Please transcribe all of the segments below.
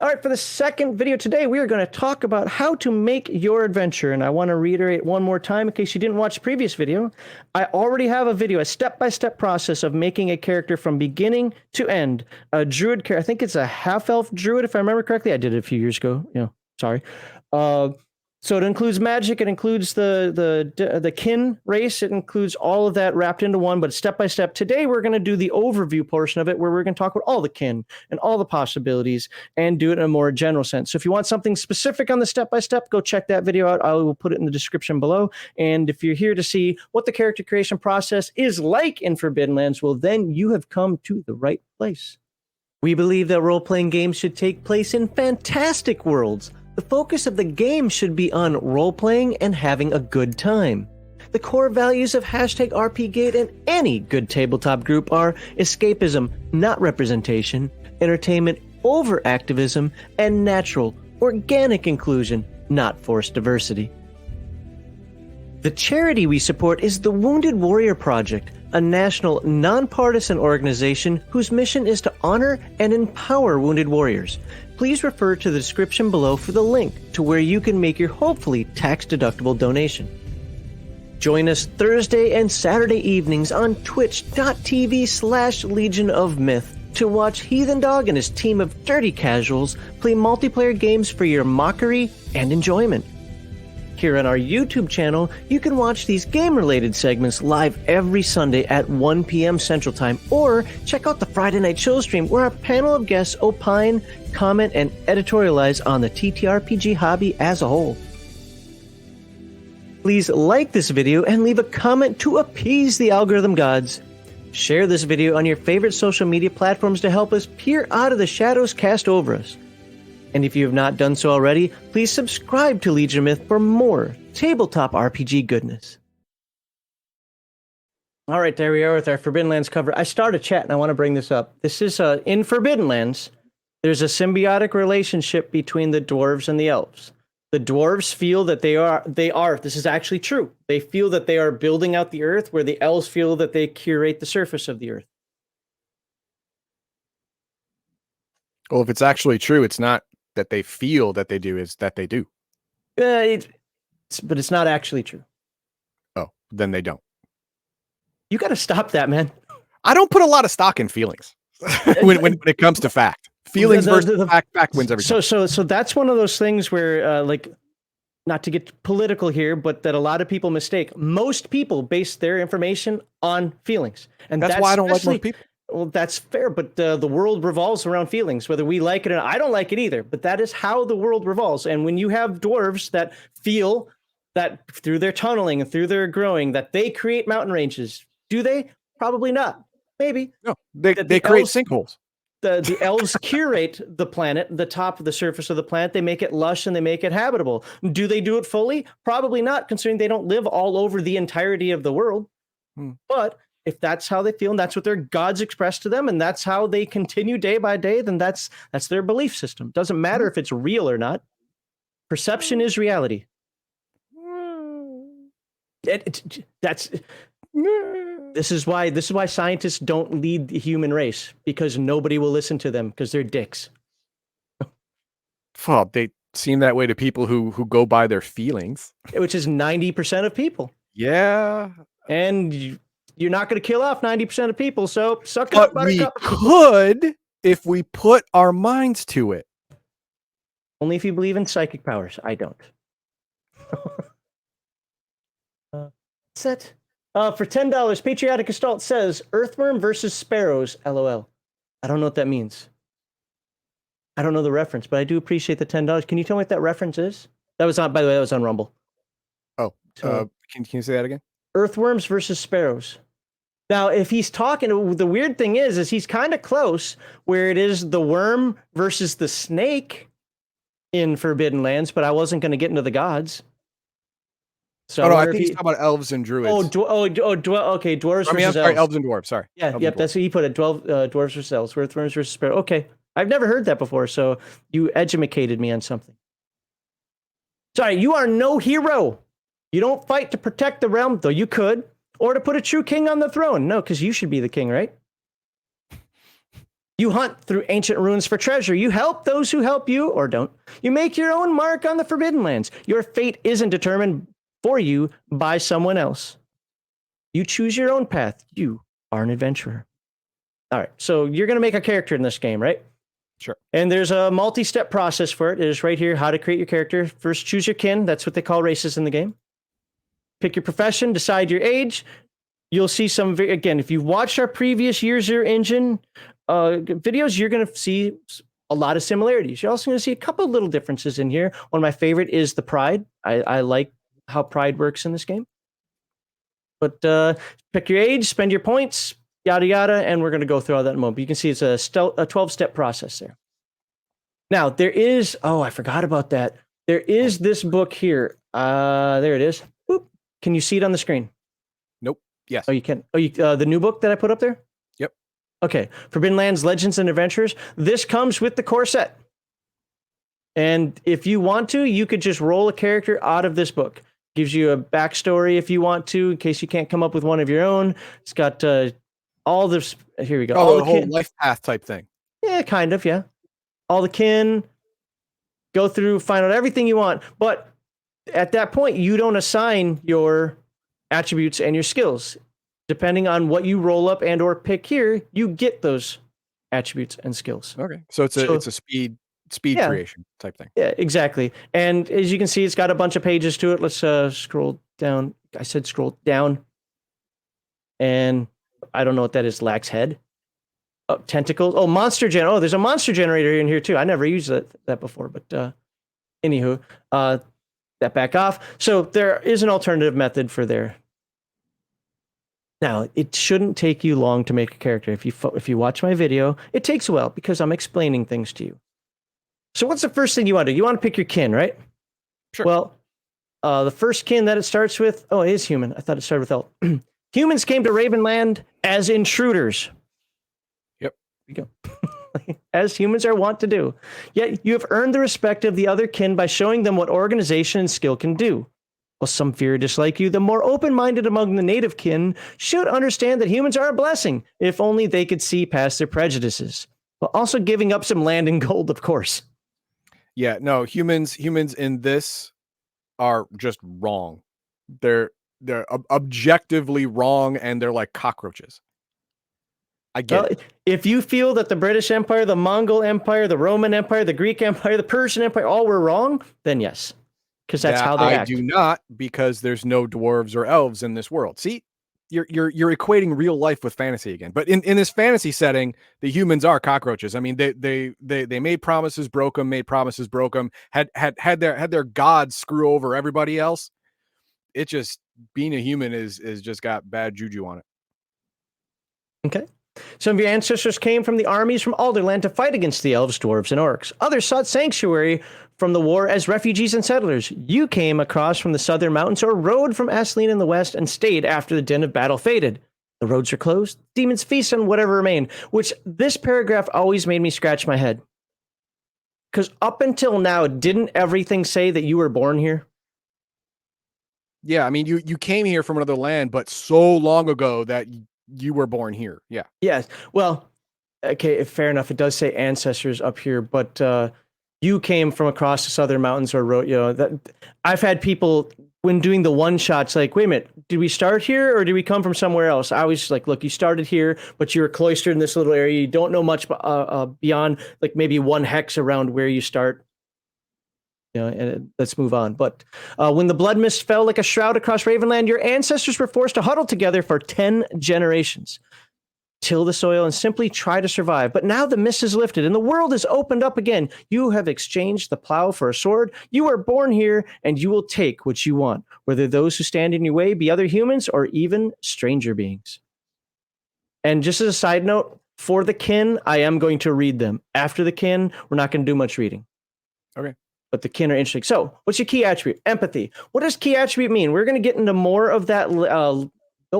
All right, for the second video today, we are going to talk about how to make your adventure. And I want to reiterate one more time in case you didn't watch the previous video. I already have a video, a step-by-step process of making a character from beginning to end. A druid character, I think it's a half-elf druid, if I remember correctly. I did it a few years ago. Sorry. So it includes magic, it includes the kin race, it includes all of that wrapped into one, but step by step. Today we're going to do the overview portion of it where we're going to talk about all the kin and all the possibilities and do it in a more general sense. So if you want something specific on the step by step, go check that video out. I will put it in the description below. And if you're here to see what the character creation process is like in Forbidden Lands, well, then you have come to the right place. We believe that role-playing games should take place in fantastic worlds. The focus of the game should be on role-playing and having a good time. The core values of #RPGate and any good tabletop group are escapism, not representation, entertainment over activism, and natural, organic inclusion, not forced diversity. The charity we support is the Wounded Warrior Project, a national, nonpartisan organization whose mission is to honor and empower wounded warriors. Please refer to the description below for the link to where you can make your hopefully tax-deductible donation. Join us Thursday and Saturday evenings on twitch.tv/Legion of Myth to watch Heathen Dog and his team of dirty casuals play multiplayer games for your mockery and enjoyment. Here on our YouTube channel, you can watch these game-related segments live every Sunday at 1 p.m. Central Time, or check out the Friday Night Show stream where our panel of guests opine, comment, and editorialize on the TTRPG hobby as a whole. Please like this video and leave a comment to appease the algorithm gods. Share this video on your favorite social media platforms to help us peer out of the shadows cast over us. And if you have not done so already, please subscribe to Legion of Myth for more tabletop RPG goodness. All right, there we are with our Forbidden Lands cover. I started a chat and I want to bring this up. This is in Forbidden Lands, there's a symbiotic relationship between the dwarves and the elves. The dwarves feel that they are, this is actually true. They feel that they are building out the earth, where the elves feel that they curate the surface of the earth. Well, if it's actually true, it's not that they feel that they do, is that they do. But it's not actually true. Oh, then they don't. You got to stop that, man. I don't put a lot of stock in feelings when it comes to fact. Feelings versus fact wins every time. So that's one of those things where, like, not to get political here, but that a lot of people mistake. Most people base their information on feelings, and that's why I don't like most people. Well, that's fair, but the world revolves around feelings, whether we like it or not. I don't like it either, but that is how the world revolves. And when you have dwarves that feel that through their tunneling and through their growing that they create mountain ranges, do they? Probably not. Maybe. No, they create sinkholes. The elves curate the planet, the top of the surface of the planet. They make it lush and they make it habitable. Do they do it fully? Probably not, considering they don't live all over the entirety of the world. But if that's how they feel and that's what their gods express to them and that's how they continue day by day, then that's their belief system. Doesn't matter if it's real or not. Perception is reality. This is why scientists don't lead the human race, because nobody will listen to them because they're dicks. Well, they seem that way to people who go by their feelings, which is 90% of people. Yeah, and you're not going to kill off 90% of people, so suck it up, buttercup. We could if we put our minds to it. Only if you believe in psychic powers. I don't. Set. For $10, Patriotic Gestalt says, Earthworm versus Sparrows, LOL. I don't know what that means. I don't know the reference, but I do appreciate the $10. Can you tell me what that reference is? That was on, by the way, that was on Rumble. Oh, so, can you say that again? Earthworms versus sparrows. Now, if he's talking, the weird thing is he's kind of close, where it is the worm versus the snake in Forbidden Lands, but I wasn't going to get into the gods. So I think he's talking about elves and druids. Okay, dwarves versus elves. Elves and dwarves, sorry. Yeah, yep, that's what he put it, dwarves versus elves, earthworms versus sparrows. Okay, I've never heard that before, so you educated me on something. Sorry, you are no hero. You don't fight to protect the realm, though you could, or to put a true king on the throne. No, because you should be the king, right? You hunt through ancient ruins for treasure. You help those who help you or don't. You make your own mark on the Forbidden Lands. Your fate isn't determined for you by someone else. You choose your own path. You are an adventurer. All right, so you're going to make a character in this game, right? Sure. And there's a multi-step process for it. It is right here, how to create your character. First, choose your kin. That's what they call races in the game. Pick your profession, decide your age. You'll see some, again, if you've watched our previous Year Zero Engine videos, you're going to see a lot of similarities. You're also going to see a couple of little differences in here. One of my favorite is the pride. I like how pride works in this game. But pick your age, spend your points, yada, yada, and we're going to go through all that in a moment. But you can see it's a 12-step process there. Now, there is, I forgot about that. There is this book here. There it is. Boop. Can you see it on the screen? Nope. Yes. Oh, you can. Oh, the new book that I put up there? Yep. Okay. Forbidden Lands, Legends, and Adventures. This comes with the core set. And if you want to, you could just roll a character out of this book. Gives you a backstory if you want to, in case you can't come up with one of your own. It's got all this. Here we go. Oh, the whole life path type thing. Yeah, kind of. Yeah. All the kin. Go through, find out everything you want. But at that point, you don't assign your attributes and your skills. Depending on what you roll up and or pick here, you get those attributes and skills. Okay. So it's a speed creation type thing. Yeah, exactly. And as you can see, it's got a bunch of pages to it. Let's scroll down. I said scroll down. And I don't know what that is. Lax head. Oh, tentacles. Oh, monster gen. Oh, there's a monster generator in here too. I never used that before, but anywho, that back off. So there is an alternative method for there. Now, it shouldn't take you long to make a character. If you watch my video, it takes a while because I'm explaining things to you. So what's the first thing you want to do? You want to pick your kin, right? Sure. Well, the first kin that it starts with, it is human. I thought it started with L. Humans came to Ravenland as intruders. Yep. There you go. As humans are wont to do. Yet you have earned the respect of the other kin by showing them what organization and skill can do. While some fear or dislike you, the more open-minded among the native kin should understand that humans are a blessing, if only they could see past their prejudices. While also giving up some land and gold, of course. Yeah, no, humans in this are just wrong. They're objectively wrong, and they're like cockroaches. I get it. If you feel that the British Empire, the Mongol Empire, the Roman Empire, the Greek Empire, the Persian Empire, all were wrong, then yes. Because that's how they act. I do not, because there's no dwarves or elves in this world. See? You're equating real life with fantasy again. But in this fantasy setting, the humans are cockroaches. I mean, they made promises, broke them, made promises, broke them, had their gods screw over everybody else. It just, being a human is just got bad juju on it. Okay. Some of your ancestors came from the armies from Alderland to fight against the elves, dwarves, and orcs. Others sought sanctuary from the war as refugees and settlers. You came across from the southern mountains or rode from Asleen in the west and stayed after the din of battle faded. The roads are closed. Demons feast on whatever remained, which this paragraph always made me scratch my head. Because up until now, didn't everything say that you were born here? Yeah, I mean, you came here from another land, but so long ago that you were born here. Yeah. Yes. Well, okay, fair enough. It does say ancestors up here, but you came from across the southern mountains or wrote, that I've had people when doing the one shots like, wait a minute, did we start here or did we come from somewhere else? I was like, look, you started here, but you were cloistered in this little area. You don't know much beyond like maybe one hex around where you start. And let's move on. But when the blood mist fell like a shroud across Ravenland, your ancestors were forced to huddle together for 10 generations, till the soil, and simply try to survive. But now the mist is lifted and the world is opened up again. You have exchanged the plow for a sword. You are born here and you will take what you want, whether those who stand in your way be other humans or even stranger beings. And just as a side note, for the kin, I am going to read them. After the kin, we're not going to do much reading. Okay. But the kin are interesting. So what's your key attribute? Empathy. What does key attribute mean? We're going to get into more of that.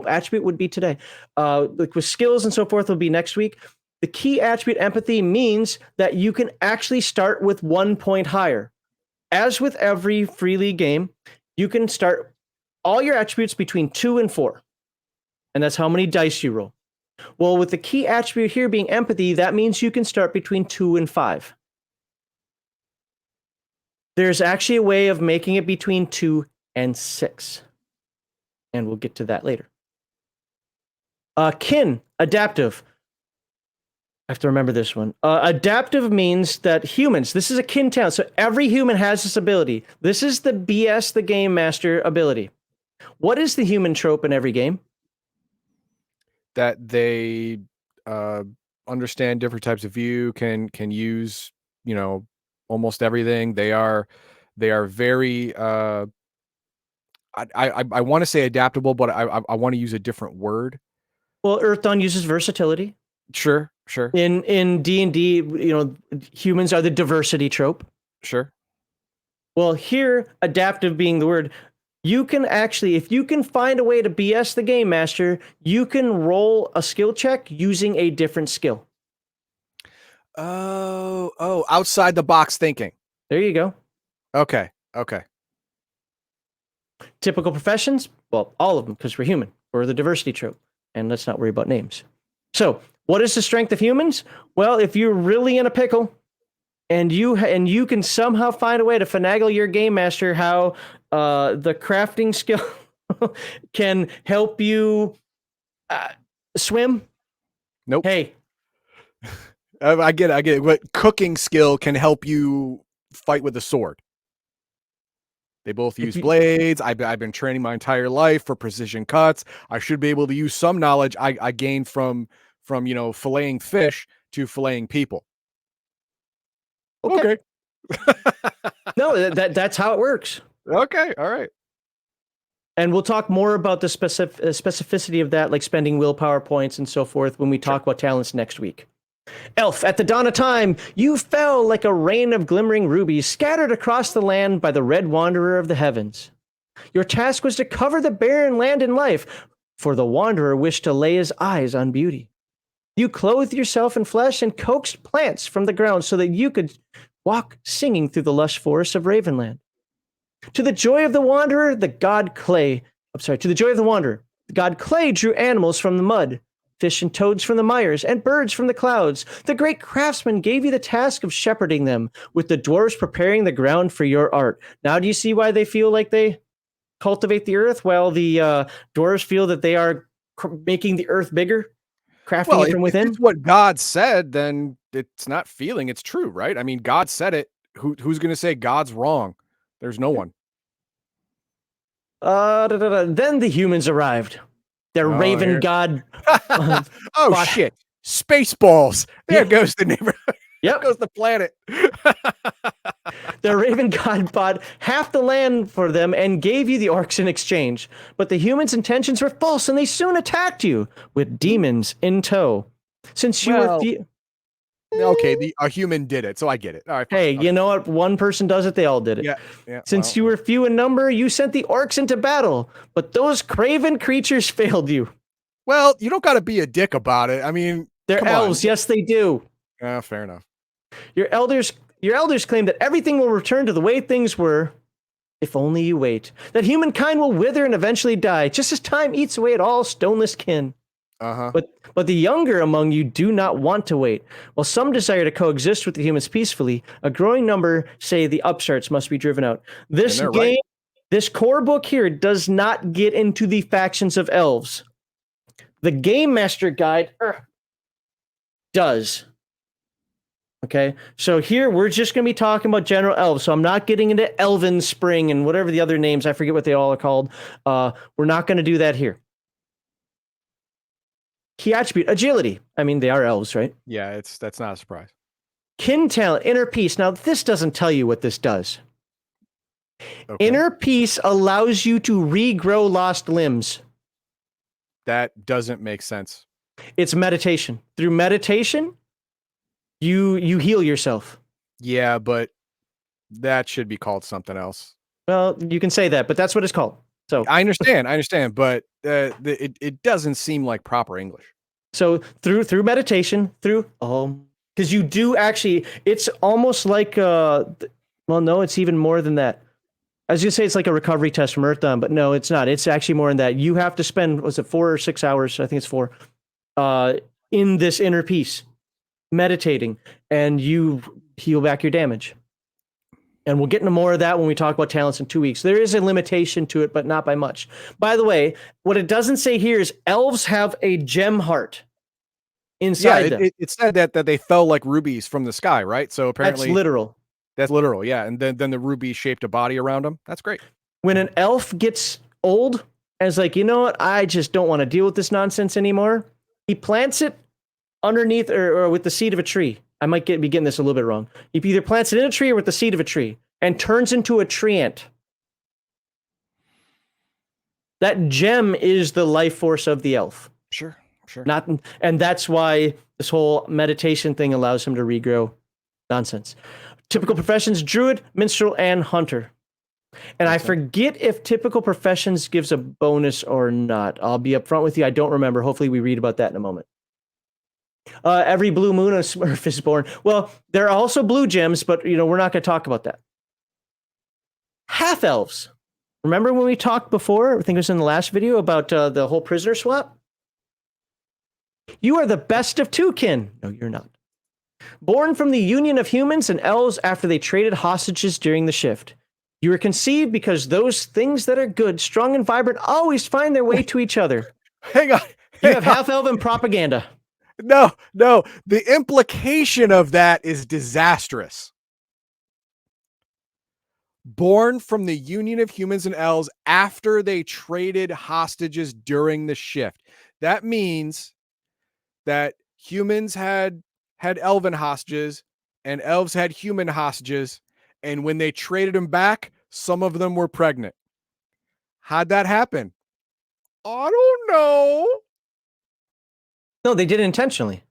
Attribute would be today. Like with skills and so forth will be next week. The key attribute empathy means that you can actually start with 1 point higher. As with every free league game, you can start all your attributes between 2 and 4. And that's how many dice you roll. Well, with the key attribute here being empathy, that means you can start between 2 and 5. There's actually a way of making it between 2 and 6. And we'll get to that later. Kin, adaptive. I have to remember this one. Adaptive means that humans, this is a kin town, so every human has this ability. This is the BS the Game Master ability. What is the human trope in every game? That they understand different types of view, can use, almost everything. They are very I want to say adaptable, but I want to use a different word. Well, Earth Dawn uses versatility. Sure. In D&D, humans are the diversity trope. Sure. Well, here, adaptive being the word, you can actually, if you can find a way to BS the Game Master, you can roll a skill check using a different skill. Oh, outside the box thinking. There you go. Okay. Typical professions? Well, all of them, because we're human. We're the diversity trope. And let's not worry about names. So, what is the strength of humans? Well, if you're really in a pickle, and you can somehow find a way to finagle your game master how the crafting skill can help you swim. Nope. Hey. I get it. What cooking skill can help you fight with a sword? They both use blades. I've been training my entire life for precision cuts. I should be able to use some knowledge I gained from filleting fish to filleting people. Okay. No, that's how it works. Okay, all right. And we'll talk more about the specificity of that, like spending willpower points and so forth, when we talk about talents next week. Elf, at the dawn of time, you fell like a rain of glimmering rubies scattered across the land by the red wanderer of the heavens. Your task was to cover the barren land in life, for the wanderer wished to lay his eyes on beauty. You clothed yourself in flesh and coaxed plants from the ground so that you could walk singing through the lush forests of Ravenland. To the joy of the wanderer, the god Clay drew animals from the mud, fish and toads from the mires, and birds from the clouds. The great craftsman gave you the task of shepherding them, with the dwarves preparing the ground for your art. Now do you see why they feel like they cultivate the earth, while the dwarves feel that they are making the earth bigger, crafting it from within? If it's what God said, then it's not feeling, it's true, right? I mean, God said it. Who's going to say God's wrong? There's no one. Then the humans arrived. Their raven god. Oh, shit. Spaceballs. There goes the neighborhood. Yep. There goes the planet. The raven god bought half the land for them and gave you the orcs in exchange. But the humans' intentions were false, and they soon attacked you with demons in tow. Since you were okay, a human did it, so I get it. All right. Hey, you know what? One person does it, they all did it. Yeah. Since you were few in number, you sent the orcs into battle, but those craven creatures failed you. Well, you don't got to be a dick about it. I mean, they're elves. Yes, they do. Fair enough. Your elders claim that everything will return to the way things were, if only you wait. That humankind will wither and eventually die, just as time eats away at all stoneless kin. But the younger among you do not want to wait. While some desire to coexist with the humans peacefully, a growing number say the upstarts must be driven out. This game, right. This core book here does not get into the factions of elves. The Game Master Guide does. Okay, so here we're just going to be talking about general elves. So I'm not getting into Elven Spring and whatever the other names, I forget what they all are called. We're not going to do that here. Key attribute, agility. I mean, they are elves, right? Yeah, that's not a surprise. Kin talent, inner peace. Now, this doesn't tell you what this does. Okay. Inner peace allows you to regrow lost limbs. That doesn't make sense. It's meditation. Through meditation, you heal yourself. Yeah, but that should be called something else. Well, you can say that, but that's what it's called. So I understand, but it doesn't seem like proper English. So through meditation, because you do actually, it's almost like well, no, it's even more than that. I was gonna say it's like a recovery test from Earth Dawn, but no, it's not. It's actually more than that. You have to spend, was it 4 or 6 hours? I think it's 4. in this inner peace, meditating, and you heal back your damage. And we'll get into more of that when we talk about talents in 2 weeks. There is a limitation to it, but not by much. By the way, what it doesn't say here is elves have a gem heart inside them. It said that they fell like rubies from the sky, right? So apparently That's literal. That's literal, yeah. And then the ruby shaped a body around them. That's great. When an elf gets old and is like, you know what, I just don't want to deal with this nonsense anymore, he plants it underneath or with the seed of a tree. I might be getting this a little bit wrong. He either plants it in a tree or with the seed of a tree and turns into a tree ant. That gem is the life force of the elf. Sure. And that's why this whole meditation thing allows him to regrow nonsense. Typical professions: druid, minstrel, and hunter. And I forget if typical professions gives a bonus or not. I'll be upfront with you. I don't remember. Hopefully we read about that in a moment. Every blue moon a Smurf is born. Well, there are also blue gems, but we're not going to talk about that. Half elves. Remember when we talked before? I think it was in the last video about the whole prisoner swap. You are the best of two kin. No, you're not. Born from the union of humans and elves after they traded hostages during the shift. You were conceived because those things that are good, strong, and vibrant always find their way to each other. Hang on. You have half elven propaganda. No. The implication of that is disastrous. Born from the union of humans and elves after they traded hostages during the shift. That means that humans had elven hostages and elves had human hostages, and when they traded them back, some of them were pregnant. How'd that happen? I don't know. No, they did it intentionally.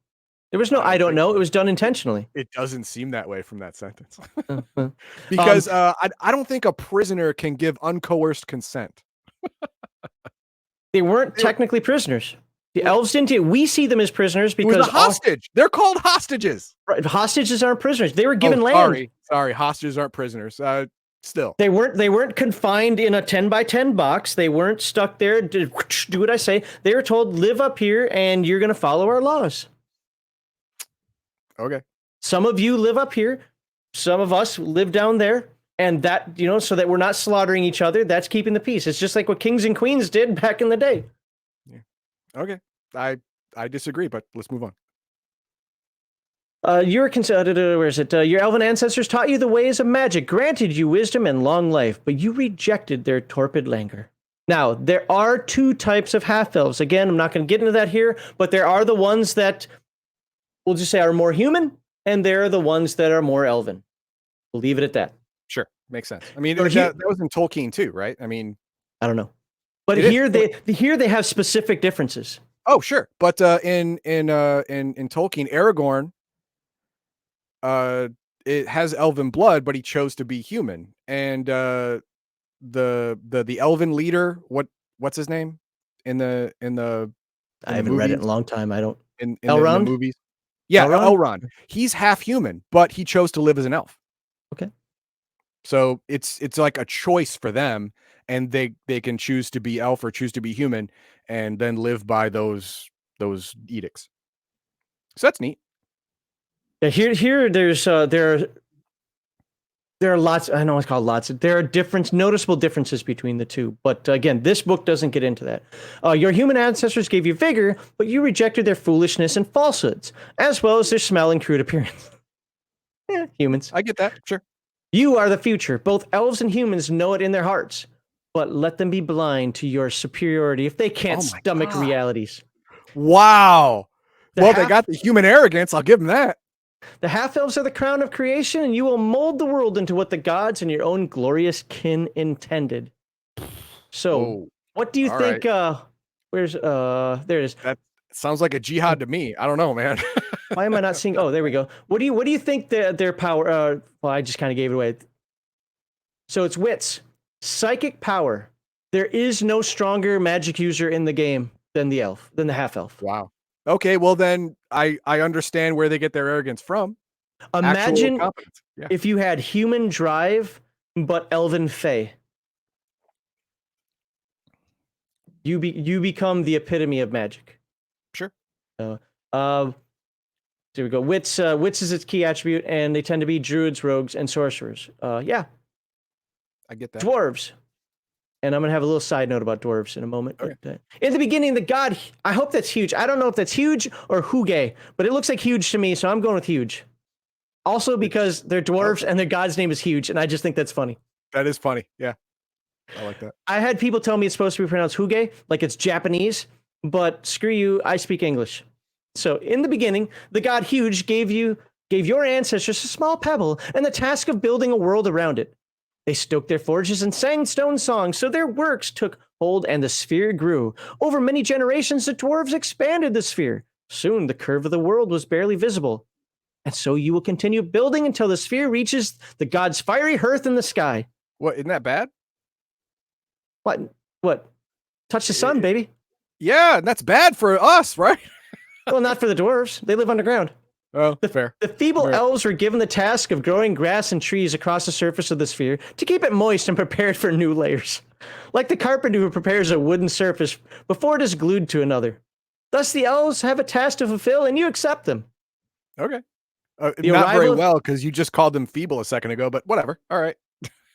There was no I don't know. It was done intentionally. It doesn't seem that way from that sentence. Because I don't think a prisoner can give uncoerced consent. They weren't technically prisoners. The elves didn't. We see them as prisoners because it was a hostage. They're called hostages. Right, hostages aren't prisoners. They were given land. Sorry, hostages aren't prisoners. Still, they weren't confined in a 10x10 box. They weren't stuck there. Do what I say. They were told, live up here, and you're going to follow our laws. Okay. Some of you live up here. Some of us live down there. And that, so that we're not slaughtering each other, that's keeping the peace. It's just like what kings and queens did back in the day. Yeah. Okay. I disagree, but let's move on. Where is it? Your elven ancestors taught you the ways of magic, granted you wisdom and long life, but you rejected their torpid languor. Now, there are two types of half-elves. Again, I'm not going to get into that here, but there are the ones that, we'll just say, are more human, and there are the ones that are more elven. We'll leave it at that. Sure. Makes sense. I mean, that was in Tolkien too, right? I mean, I don't know. But here they have specific differences. Oh, sure. But in Tolkien, Aragorn, it has elven blood, but he chose to be human. And the elven leader, what's his name I haven't read it in a long time. I don't. In Elrond? the movies. Yeah, Elrond. He's half human, but he chose to live as an elf. Okay. So it's like a choice for them, and they can choose to be elf or choose to be human, and then live by those edicts. So that's neat. Yeah, here there are lots. I know it's called lots. There are noticeable differences between the two. But again, this book doesn't get into that. Your human ancestors gave you vigor, but you rejected their foolishness and falsehoods, as well as their smell and crude appearance. Yeah, humans. I get that. Sure. You are the future. Both elves and humans know it in their hearts, but let them be blind to your superiority if they can't stomach realities. Wow. They got the human arrogance. I'll give them that. The half-elves are the crown of creation, and you will mold the world into what the gods and your own glorious kin intended. So, what do you think? Right. There it is. That sounds like a jihad to me. I don't know, man. Why am I not seeing? Oh, there we go. What do you think their power? Well, I just kind of gave it away. So it's wits, psychic power. There is no stronger magic user in the game than the half-elf. Wow. Okay, well then I understand where they get their arrogance from. Imagine if you had human drive but elven fae. You become the epitome of magic. Sure. No. There we go. Wits is its key attribute, and they tend to be druids, rogues, and sorcerers. Yeah. I get that. Dwarves. And I'm going to have a little side note about dwarves in a moment. Okay. But, in the beginning, the god, I hope that's huge. I don't know if that's huge or huge, but it looks like huge to me, so I'm going with huge. Also because they're dwarves and their god's name is huge, and I just think that's funny. That is funny. Yeah. I like that. I had people tell me it's supposed to be pronounced huge, like it's Japanese, but screw you, I speak English. So in the beginning, the god huge gave your ancestors a small pebble and the task of building a world around it. They stoked their forges and sang stone songs, so their works took hold and the sphere grew. Over many generations, the dwarves expanded the sphere. Soon, the curve of the world was barely visible. And so you will continue building until the sphere reaches the god's fiery hearth in the sky. What, isn't that bad? What? Touch the sun, baby. Yeah, that's bad for us, right? Well, not for the dwarves. They live underground. Oh, fair. The feeble Right. elves were given the task of growing grass and trees across the surface of the sphere to keep it moist and prepared for new layers. Like the carpenter who prepares a wooden surface before it is glued to another. Thus, the elves have a task to fulfill, and you accept them. Okay. Not arrival very of- well, because you just called them feeble a second ago, but whatever. All right.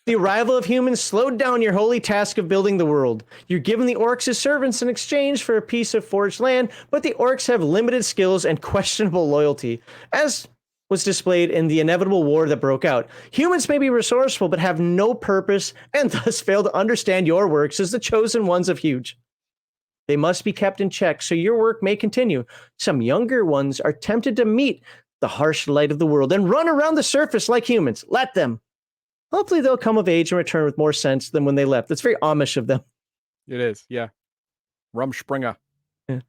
The arrival of humans slowed down your holy task of building the world. You're given the orcs as servants in exchange for a piece of forged land, but the orcs have limited skills and questionable loyalty, as was displayed in the inevitable war that broke out. Humans may be resourceful, but have no purpose, and thus fail to understand your works as the chosen ones of Huge. They must be kept in check, so your work may continue. Some younger ones are tempted to meet the harsh light of the world and run around the surface like humans. Let them. Hopefully they'll come of age and return with more sense than when they left. It's very Amish of them. It is. Yeah. Rumspringer. Yeah.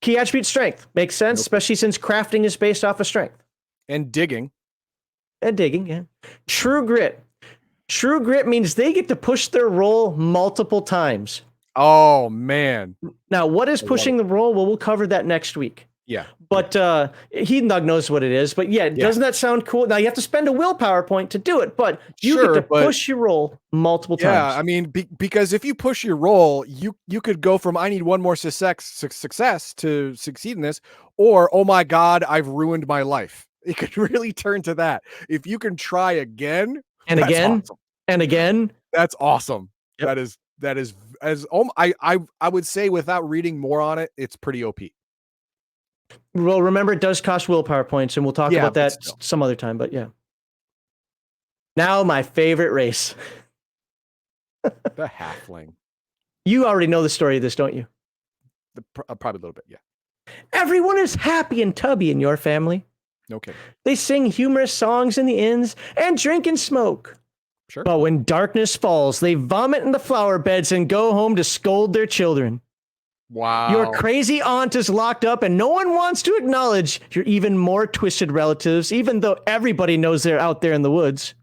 Key attribute strength. Makes sense, Nope. especially since crafting is based off of strength. And digging. And digging, yeah. True grit. True grit means they get to push their roll multiple times. Oh, man. Now, what is pushing the roll? Well, we'll cover that next week. Yeah. But Heathendog knows what it is. But yeah, doesn't that sound cool? Now, you have to spend a willpower point to do it, but you Sure, get to but- push your roll multiple times. Yeah, I mean, because if you push your roll, you could go from I need one more success to succeed in this, or oh my god, I've ruined my life. It could really turn to that. If you can try again and that's again, awesome. and again. That's awesome. Yep. That is as I would say without reading more on it, it's pretty OP. Well, remember, it does cost willpower points, and we'll talk Yeah, about but that still. some other time. But yeah. Now, my favorite race. The halfling. You already know the story of this, don't you? Probably a little bit, yeah. Everyone is happy and tubby in your family. No kidding. They sing humorous songs in the inns and drink and smoke. Sure. But when darkness falls, they vomit in the flower beds and go home to scold their children. Wow. Your crazy aunt is locked up and no one wants to acknowledge your even more twisted relatives, even though everybody knows they're out there in the woods.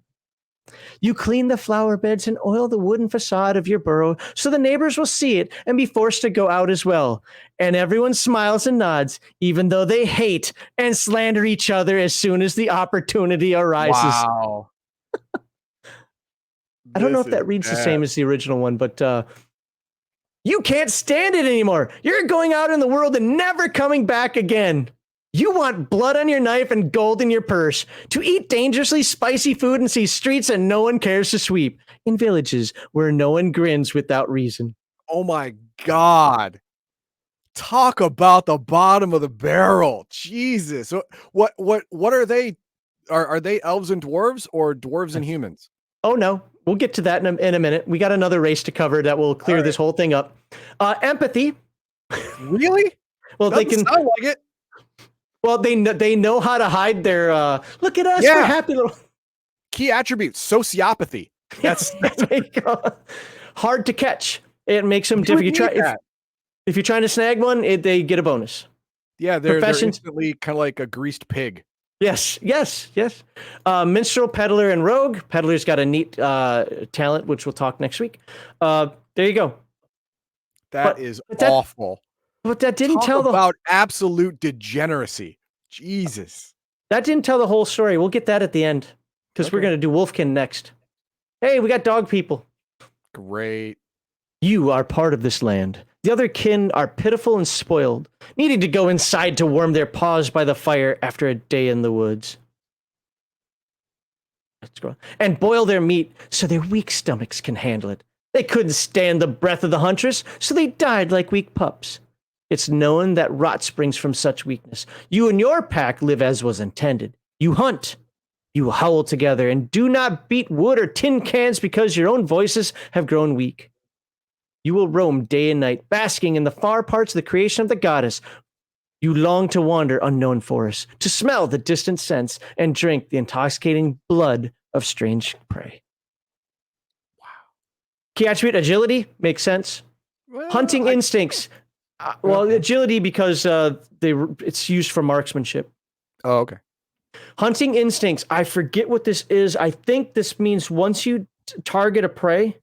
You clean the flower beds and oil the wooden facade of your burrow so the neighbors will see it and be forced to go out as well. And everyone smiles and nods, even though they hate and slander each other as soon as the opportunity arises. Wow. I don't know if that reads the same as the original one, but you can't stand it anymore. You're going out in the world and never coming back again. You want blood on your knife and gold in your purse, to eat dangerously spicy food and see streets that no one cares to sweep, in villages where no one grins without reason. Oh my god. Talk about the bottom of the barrel. Jesus. What are they? Are they elves and dwarves or dwarves and humans? Oh no, we'll get to that in a minute. We got another race to cover that will clear this whole thing up. Empathy. Really? Well, Doesn't they can. sound like it. Well, they know how to hide their. Look at us, Yeah. we're happy little. Key attributes: sociopathy. That's There you go. Hard to catch. It makes them different. If you're trying to snag one, they get a bonus. yeah. They're Professions- instantly kind of like a greased pig. Yes. Minstrel, peddler, and rogue. Peddler's got a neat talent, which we'll talk next week. There you go. That But- is but that- awful. But that didn't Talk tell about absolute degeneracy. Jesus. that didn't tell the whole story. We'll get that at the end because we're Okay. gonna do Wolfkin next. Hey, we got dog people. Great. You are part of this land. The other kin are pitiful and spoiled, needing to go inside to warm their paws by the fire after a day in the woods. And boil their meat so their weak stomachs can handle it. They couldn't stand the breath of the huntress, so they died like weak pups. It's known that rot springs from such weakness. You and your pack live as was intended. You hunt. You howl together and do not beat wood or tin cans because your own voices have grown weak. You will roam day and night, basking in the far parts of the creation of the goddess. You long to wander unknown forests, to smell the distant scents and drink the intoxicating blood of strange prey. Key attribute agility makes sense. Well, Hunting instincts. Agility because it's used for marksmanship. Oh, okay. Hunting instincts. I forget what this is. I think this means once you target a prey,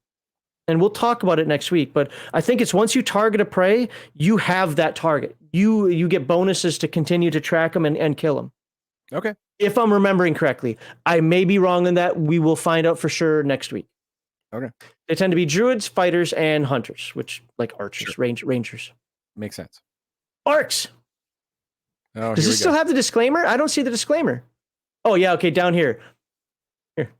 and we'll talk about it next week. But I think it's once you target a prey, you have that target. You get bonuses to continue to track them and kill them. Okay. If I'm remembering correctly, I may be wrong in that. We will find out for sure next week. Okay. They tend to be druids, fighters, and hunters, which like archers, Sure. rangers. Makes sense. Orcs. Oh, Does here this still have the disclaimer? I don't see the disclaimer. Oh yeah, okay, down here. Here.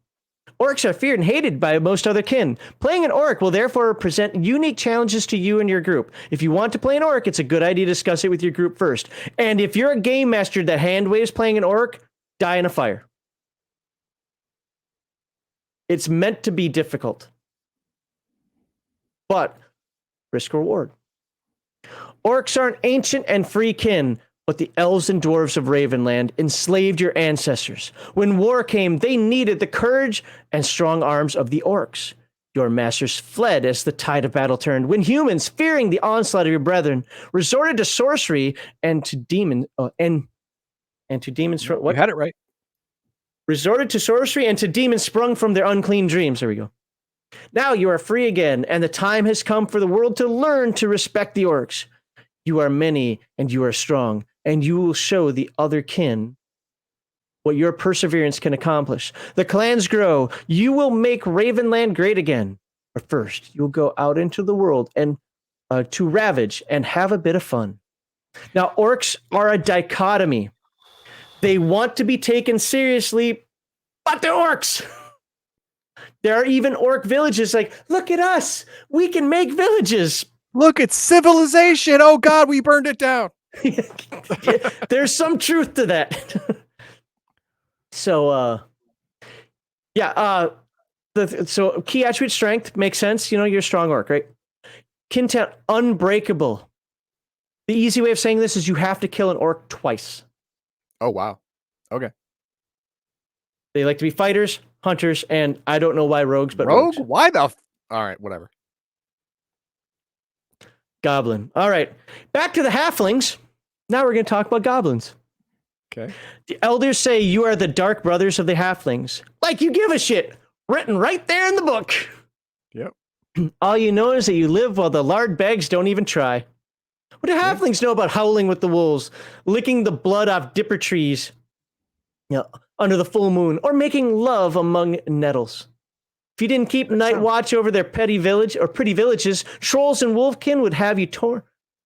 Orcs are feared and hated by most other kin. Playing an orc will therefore present unique challenges to you and your group. If you want to play an orc, it's a good idea to discuss it with your group first. And if you're a game master that hand waves playing an orc, die in a fire. It's meant to be difficult. But risk reward. Orcs are an ancient and free kin, but the elves and dwarves of Ravenland enslaved your ancestors. When war came, they needed the courage and strong arms of the orcs. Your masters fled as the tide of battle turned. When humans, fearing the onslaught of your brethren, resorted to sorcery and to demons. And to demons. What? You had it right. Resorted to sorcery and to demons sprung from their unclean dreams. There we go. Now you are free again, and the time has come for the world to learn to respect the orcs. You are many, and you are strong, and you will show the other kin what your perseverance can accomplish. The clans grow. You will make Ravenland great again. But first, you'll go out into the world and to ravage and have a bit of fun. Now, orcs are a dichotomy. They want to be taken seriously, but they're orcs. There are even orc villages like, look at us. We can make villages. Look, it's civilization. Oh God, we burned it down. Yeah, there's some truth to that. So, so key attribute strength makes sense. You know, you're a strong orc, right? Kintat unbreakable. The easy way of saying this is you have to kill an orc twice. Oh wow. Okay. They like to be fighters, hunters, and I don't know why rogues, but Rogue? rogues. Why the? All right, whatever. Goblin. All right. Back to the halflings. Now we're going to talk about goblins. Okay. The elders say you are the dark brothers of the halflings. Like you give a shit. Written right there in the book. Yep. All you know is that you live while the lard bags don't even try. What do halflings know about howling with the wolves, licking the blood off dipper trees, under the full moon, or making love among nettles? If you didn't keep night watch over their petty village or pretty villages, trolls and wolfkin would have you torn.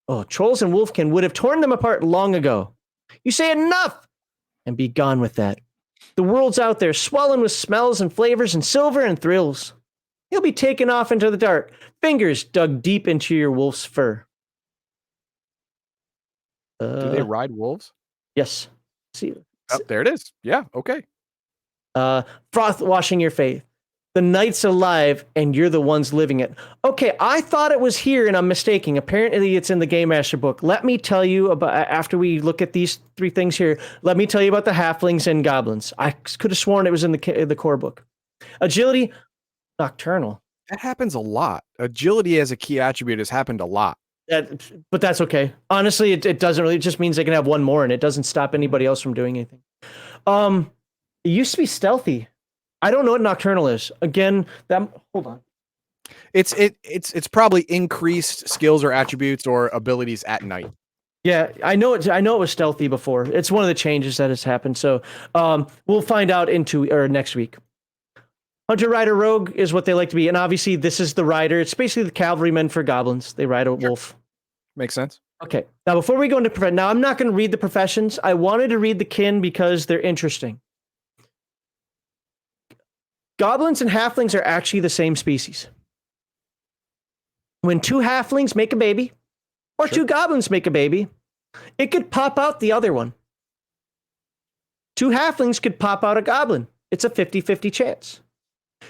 Oh, trolls and wolfkin would have torn them apart long ago. You say enough and be gone with that. The world's out there swollen with smells and flavors and silver and thrills. You'll be taken off into the dark, fingers dug deep into your wolf's fur. Do they ride wolves? Yes. See. Oh, there it is. Yeah. Okay. Froth washing your faith. The night's alive, and you're the ones living it. Okay, I thought it was here, and I'm mistaken. Apparently, it's in the Game Master book. Let me tell you about, after we look at these three things here, let me tell you about the halflings and goblins. I could have sworn it was in the core book. Agility, nocturnal. That happens a lot. Agility as a key attribute has happened a lot. But that's okay. Honestly, it doesn't really. It just means they can have one more, and it doesn't stop anybody else from doing anything. It used to be stealthy. I don't know what nocturnal is. Again, hold on. It's probably increased skills or attributes or abilities at night. Yeah, I know it was stealthy before. It's one of the changes that has happened. So we'll find out next week. Hunter, rider, rogue is what they like to be, and obviously this is the rider. It's basically the cavalrymen for goblins. They ride a wolf. Makes sense. Okay. Now, before we go into now I'm not going to read the professions. I wanted to read the kin because they're interesting. Goblins and halflings are actually the same species. When two halflings make a baby, or two goblins make a baby, it could pop out the other one. Two halflings could pop out a goblin. It's a 50-50 chance.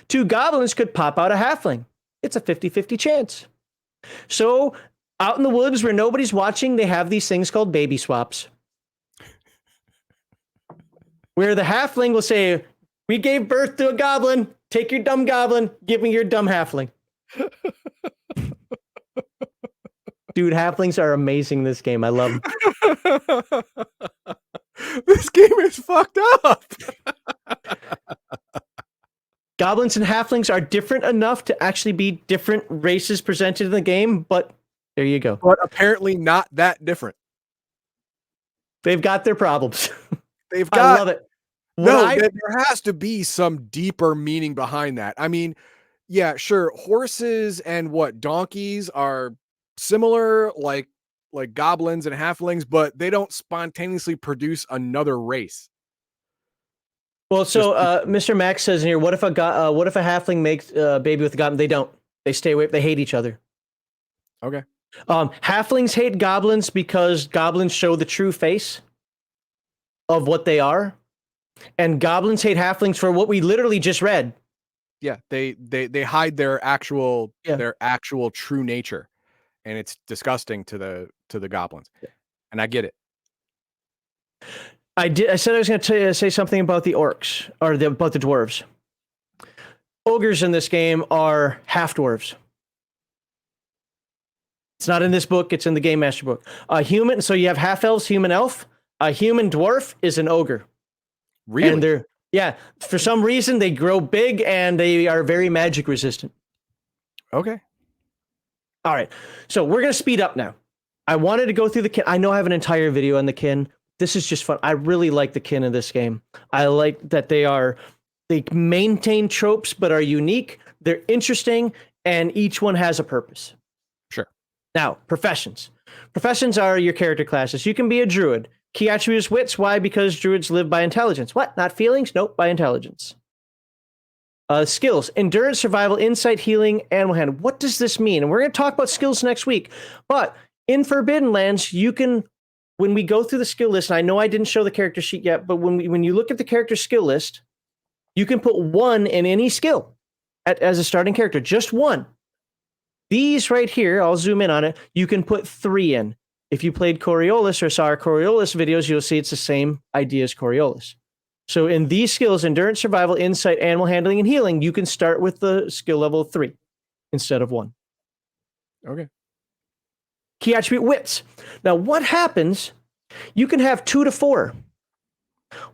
Two goblins could pop out a halfling. It's a 50-50 chance. So out in the woods where nobody's watching, they have these things called baby swaps. Where the halfling will say, we gave birth to a goblin. Take your dumb goblin. Give me your dumb halfling. Dude, halflings are amazing in this game. I love them. This game is fucked up. Goblins and halflings are different enough to actually be different races presented in the game, but there you go. But apparently not that different. They've got their problems. They've got. I love it. There has to be some deeper meaning behind that. I mean, yeah, sure. Horses and donkeys are similar, like goblins and halflings, but they don't spontaneously produce another race. Well, so Mr. Max says in here, what if a halfling makes a baby with a goblin? They don't. They stay away. They hate each other. Okay. Halflings hate goblins because goblins show the true face of what they are. And goblins hate halflings for what we literally just read. Yeah, they hide their actual true nature, and it's disgusting to the goblins. Yeah. And I get it. I said I was going to say something about the orcs or about the dwarves. Ogres in this game are half dwarves. It's not in this book. It's in the Game Master book. A human. So you have half elves, human elf. A human dwarf is an ogre. Really? And for some reason they grow big and they are very magic resistant. Okay. All right. So we're going to speed up now. I wanted to go through the kin. I know I have an entire video on the kin. This is just fun. I really like the kin in this game. I like that they maintain tropes but are unique. They're interesting and each one has a purpose. Sure. Now, professions. Professions are your character classes. You can be a druid. Key attribute is wits. Why? Because druids live by intelligence. What? Not feelings? Nope, by intelligence. Skills. Endurance, survival, insight, healing, animal handling. What does this mean? And we're going to talk about skills next week. But in Forbidden Lands, you can, when we go through the skill list, and I know I didn't show the character sheet yet, but when you look at the character skill list, you can put 1 in any skill as a starting character. Just 1. These right here, I'll zoom in on it, you can put 3 in. If you played Coriolis or saw our Coriolis videos, you'll see it's the same idea as Coriolis. So in these skills, endurance, survival, insight, animal handling, and healing, you can start with the skill level 3 instead of 1. Okay. Key attribute wits. Now, what happens? You can have 2 to 4.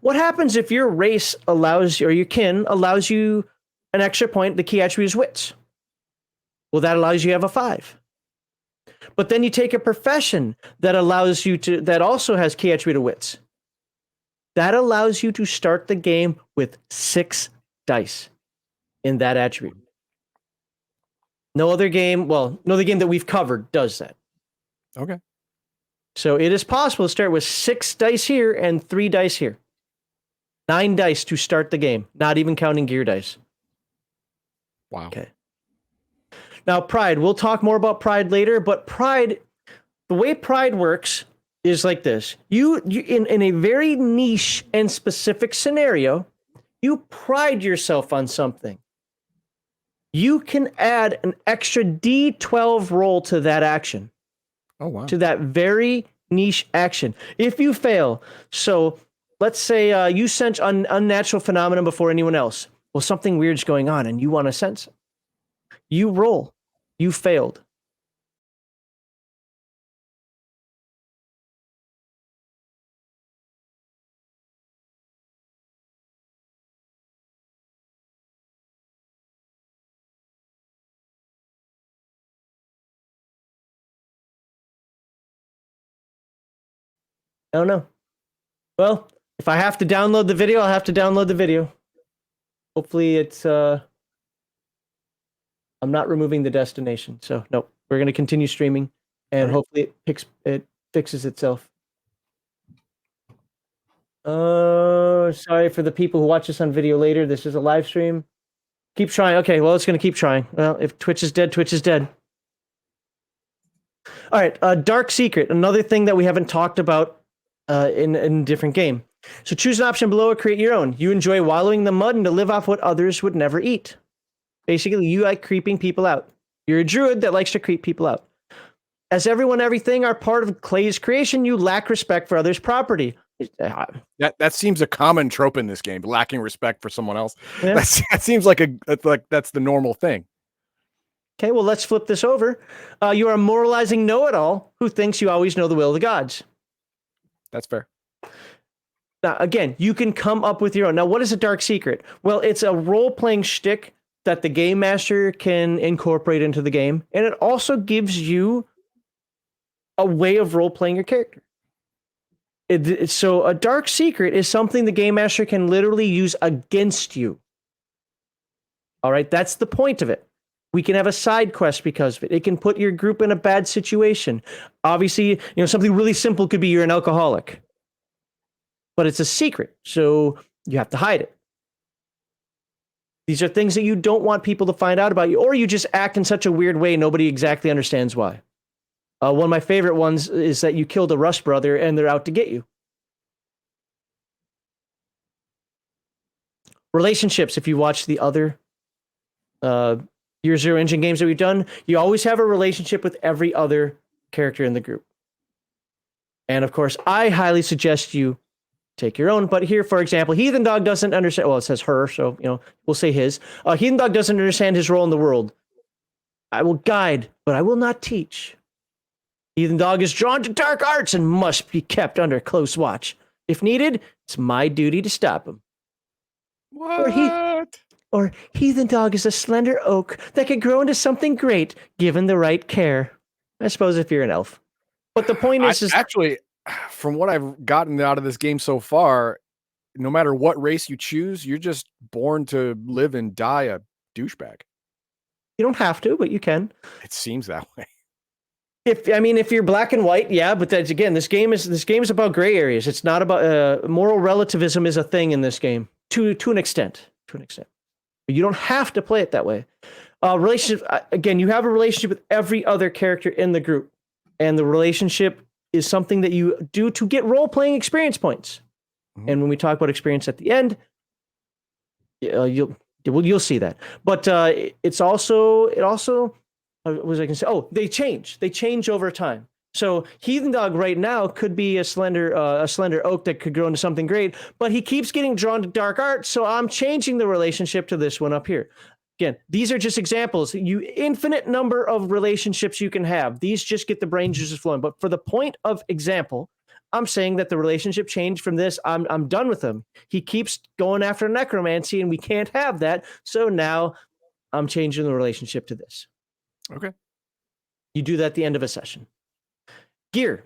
What happens if your race allows, or your kin allows you an extra point? The key attribute is wits. Well, that allows you to have a 5. But then you take a profession that allows you to, that also has key attribute of wits. That allows you to start the game with 6 dice in that attribute. No other game that we've covered does that. Okay. So it is possible to start with 6 dice here and 3 dice here. 9 dice to start the game, not even counting gear dice. Wow. Okay. Now, pride. We'll talk more about pride later, but pride, the way pride works is like this. You in a very niche and specific scenario, you pride yourself on something. You can add an extra D12 roll to that action. Oh, wow. To that very niche action. If you fail, so let's say you sense unnatural phenomenon before anyone else. Well, something weird's going on and you want to sense it. You roll. You failed. I don't know. Well, if I have to download the video, I'll have to download the video. Hopefully it's I'm not removing the destination. So no, we're going to continue streaming. and Okay. hopefully it fixes itself. Sorry for the people who watch this on video later. This is a live stream. Keep trying. Okay, well, it's going to keep trying. Well, if Twitch is dead, Twitch is dead. All right, Dark Secret, another thing that we haven't talked about in a different game. So choose an option below or create your own. You enjoy wallowing in the mud and to live off what others would never eat. Basically, you like creeping people out. You're a druid that likes to creep people out. As everyone, everything are part of Clay's creation, you lack respect for others' property. That seems a common trope in this game, lacking respect for someone else. Yeah. That seems like that's the normal thing. Okay, well, let's flip this over. You are a moralizing know-it-all who thinks you always know the will of the gods. That's fair. Now, again, you can come up with your own. Now, what is a dark secret? Well, it's a role-playing shtick that the game master can incorporate into the game, and it also gives you a way of role-playing your character. So a dark secret is something the game master can literally use against you. All right, that's the point of it. We can have a side quest because of it. It can put your group in a bad situation. Obviously, something really simple could be you're an alcoholic. But it's a secret, so you have to hide it. These are things that you don't want people to find out about you, or you just act in such a weird way nobody exactly understands why. One of my favorite ones is that you killed a Rust brother and they're out to get you. Relationships, if you watch the other Year Zero Engine games that we've done, you always have a relationship with every other character in the group. And of course, I highly suggest you take your own. But here, for example, Heathen Dog doesn't understand. Well, it says her, so we'll say his. Heathen Dog doesn't understand his role in the world. I will guide, but I will not teach. Heathen Dog is drawn to dark arts and must be kept under close watch. If needed, it's my duty to stop him. What? Or Heathen Dog is a slender oak that can grow into something great given the right care. I suppose if you're an elf. But the point is actually, from what I've gotten out of this game so far, no matter what race you choose, you're just born to live and die a douchebag. You don't have to, but you can. It seems that way. If you're black and white, yeah, but that's again, this game is about gray areas. It's not about moral relativism is a thing in this game to an extent. But you don't have to play it that way. Relationship again, you have a relationship with every other character in the group, and the relationship is something that you do to get role-playing experience points. Mm-hmm. And when we talk about experience at the end, you'll see that. But it also what was I going to say? Oh, they change over time. So Heathen Dog right now could be a slender oak that could grow into something great, but he keeps getting drawn to dark arts. So I'm changing the relationship to this one up here. Again, these are just examples. Infinite number of relationships you can have. These just get the brain juices flowing. But for the point of example, I'm saying that the relationship changed from this. I'm done with him. He keeps going after necromancy, and we can't have that. So now I'm changing the relationship to this. Okay. You do that at the end of a session. Gear.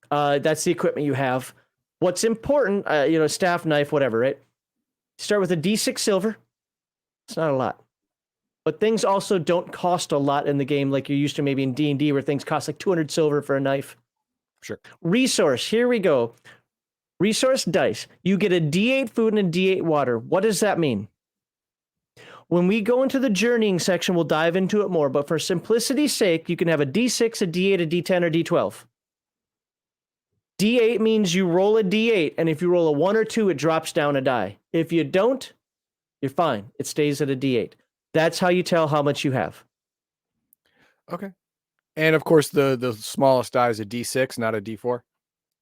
That's the equipment you have. What's important, staff, knife, whatever, right? Start with a D6 silver. It's not a lot. But things also don't cost a lot in the game like you're used to maybe in D&D where things cost like 200 silver for a knife. Sure. Resource. Here we go. Resource dice. You get a D8 food and a D8 water. What does that mean? When we go into the journeying section, we'll dive into it more. But for simplicity's sake, you can have a D6, a D8, a D10, or D12. D8 means you roll a D8, and if you roll a 1 or 2, it drops down a die. If you don't, you're fine. It stays at a D8. That's how you tell how much you have. Okay. And of course, the smallest die is a D6, not a D4?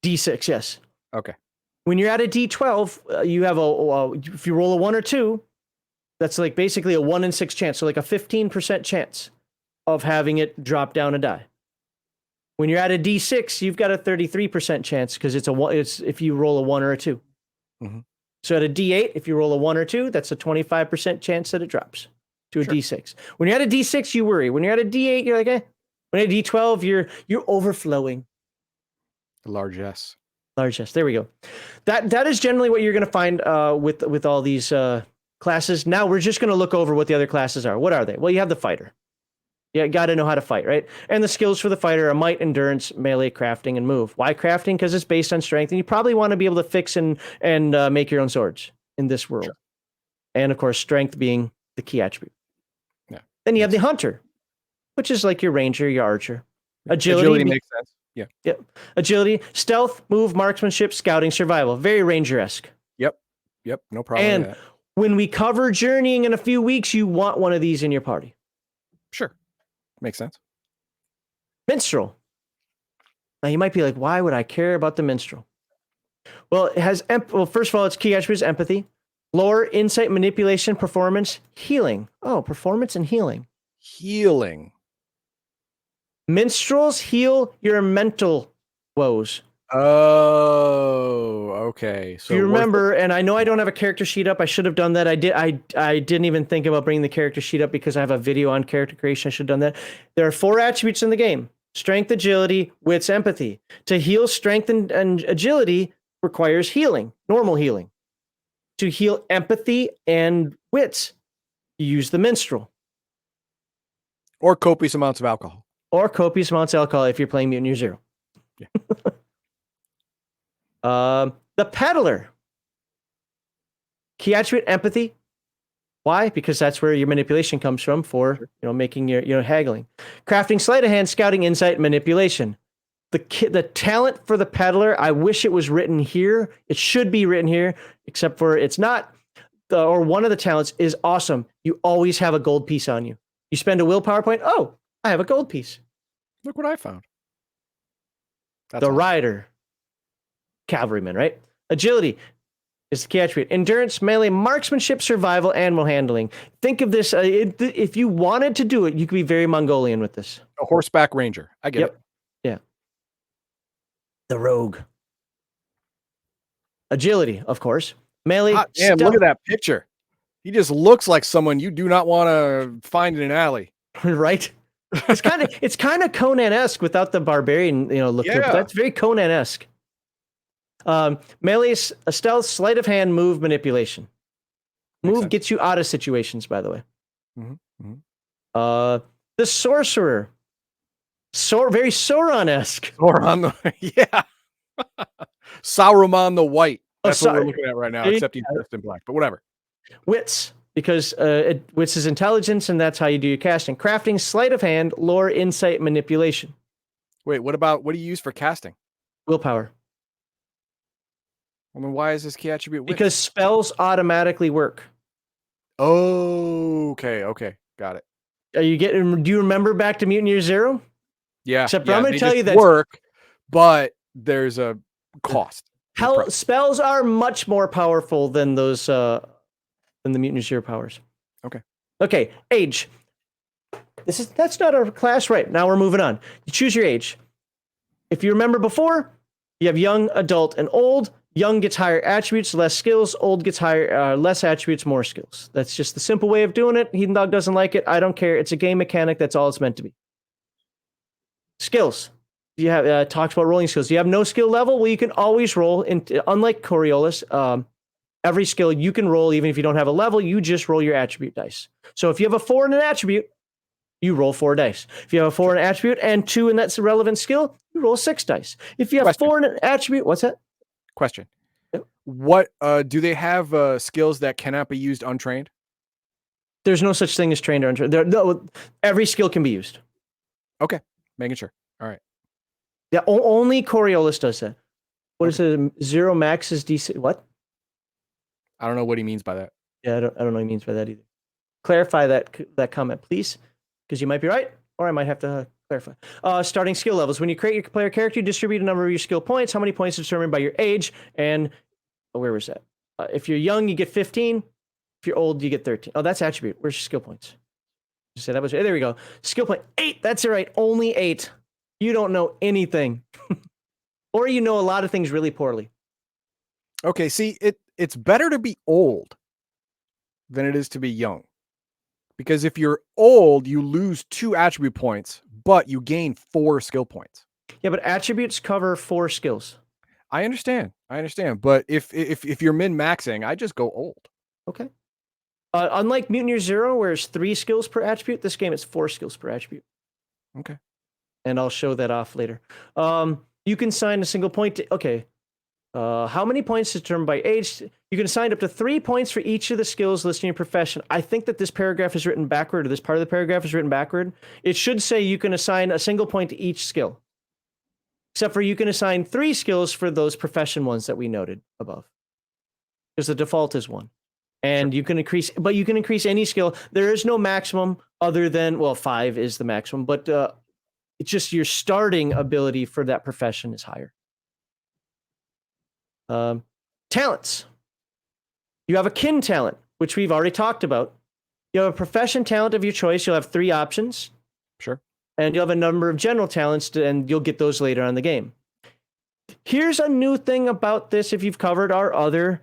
D6, yes. Okay. When you're at a D12, you have if you roll a 1 or 2, that's like basically a 1 in 6 chance. So like a 15% chance of having it drop down a die. When you're at a D6, you've got a 33% chance because it's if you roll a 1 or a 2. Mm-hmm. So at a D8, if you roll a 1 or 2, that's a 25% chance that it drops to a Sure. D6. When you're at a D6, you worry. When you're at a D8, you're like, eh. When you're at a D12, you're overflowing. Large S. Large S. There we go. That is generally what you're going to find with all these classes. Now we're just going to look over what the other classes are. What are they? Well, you have the fighter. You got to know how to fight, right? And the skills for the fighter are might, endurance, melee, crafting, and move. Why crafting? Because it's based on strength, and you probably want to be able to fix and make your own swords in this world. Sure. And of course, strength being the key attribute. Yeah. Then you have the hunter, which is like your ranger, your archer. Agility makes sense. Yeah. Yep. Agility, stealth, move, marksmanship, scouting, survival. Very ranger-esque. Yep. No problem. And with that. when we cover journeying in a few weeks, you want one of these in your party. Sure. Makes sense. Minstrel. Now you might be like, why would I care about the minstrel? Well, it has first of all, its key attribute is empathy, lore, insight, manipulation, performance, healing. Oh, performance and healing. Healing. Minstrels heal your mental woes. Oh, okay. So you remember, and I know I don't have a character sheet up. I should have done that. I didn't even think about bringing the character sheet up because I have a video on character creation. I should have done that. There are 4 attributes in the game: strength, agility, wits, empathy. To heal strength and agility requires healing, normal healing. To heal empathy and wits, you use the minstrel. Or copious amounts of alcohol. Or copious amounts of alcohol if you're playing Mutant Year Zero. Yeah. The peddler. Key attribute, empathy. Why? Because that's where your manipulation comes from for making your haggling. Crafting, sleight of hand, scouting, insight, manipulation. The talent for the peddler, I wish it was written here. It should be written here, except for it's not. Or one of the talents is awesome. You always have a gold piece on you. You spend a willpower point. Oh, I have a gold piece. Look what I found. That's the awesome. Rider. Cavalryman, right? Agility is the key attribute. Endurance, melee, marksmanship, survival, animal handling. Think of this. If you wanted to do it, you could be very Mongolian with this. A horseback ranger. I get it. Yeah. The rogue. Agility, of course. Melee. Damn, look at that picture. He just looks like someone you do not want to find in an alley. Right? It's kind of Conan-esque without the barbarian, look to it. But that's very Conan-esque. Melee, a stealth, sleight of hand, move, manipulation. Move gets you out of situations, by the way. Mm-hmm. The sorcerer. Very Sauron-esque. Yeah. Saruman the White. That's what we're looking at right now, except he's dressed in black, but whatever. Wits, because wits is intelligence, and that's how you do your casting. Crafting, sleight of hand, lore, insight, manipulation. Wait, what do you use for casting? Willpower. I mean, why is this key attribute wits? Because spells automatically work. Oh, okay. Got it. Do you remember back to Mutant Year Zero? Yeah. Except I'm going to tell you that work, but there's a cost. Spells are much more powerful than those than the Mutant Year Zero powers. Okay. Age. That's not our class, right? Now we're moving on. You choose your age. If you remember before, you have young, adult, and old. Young gets higher attributes, less skills. Old gets less attributes, more skills. That's just the simple way of doing it. Heathen Dog doesn't like it. I don't care. It's a game mechanic. That's all it's meant to be. Skills. You have talks about rolling skills. You have no skill level. Well, you can always roll. Unlike Coriolis, every skill you can roll, even if you don't have a level. You just roll your attribute dice. So if you have a 4 in an attribute, you roll 4 dice. If you have a 4 in an attribute and 2 in that's a relevant skill, you roll 6 dice. If you have 4 in an attribute, what's that? Question. What do they have skills that cannot be used untrained? There's no such thing as trained or untrained. Every skill can be used. Okay, making sure. All right. Yeah, only Coriolis does that. What is it? 0 max is DC. What? I don't know what he means by that. Yeah, I don't know what he means by that either. Clarify that comment, please, because you might be right, or I might have to clarify. Starting skill levels. When you create your player character, you distribute a number of your skill points. How many points are determined by your age? And where was that? If you're young, you get 15. If you're old, you get 13. Oh, that's attribute. Where's your skill points? You said that was there. We go. Skill point 8. That's it, right. Only 8. You don't know anything, or you know a lot of things really poorly. Okay, see, it's better to be old than it is to be young. Because if you're old, you lose 2 attribute points, but you gain 4 skill points. Yeah, but attributes cover 4 skills. I understand. But if you're min-maxing, I just go old. Okay. Unlike Mutineer Zero, where it's 3 skills per attribute, this game is 4 skills per attribute. Okay. And I'll show that off later. You can assign a single point to, okay. How many points is determined by age? You can assign up to 3 points for each of the skills listed in your profession. I think that this paragraph is written backward, or this part of the paragraph is written backward. It should say you can assign a single point to each skill. Except for you can assign 3 skills for those profession ones that we noted above. Because the default is 1. And you can increase, but you can increase any skill. There is no maximum other than, well, 5 is the maximum, but it's just your starting ability for that profession is higher. Talents. You have a kin talent, which we've already talked about. You have a profession talent of your choice. You'll have 3 options. Sure. And you'll have a number of general talents, and you'll get those later on in the game. Here's a new thing about this if you've covered our other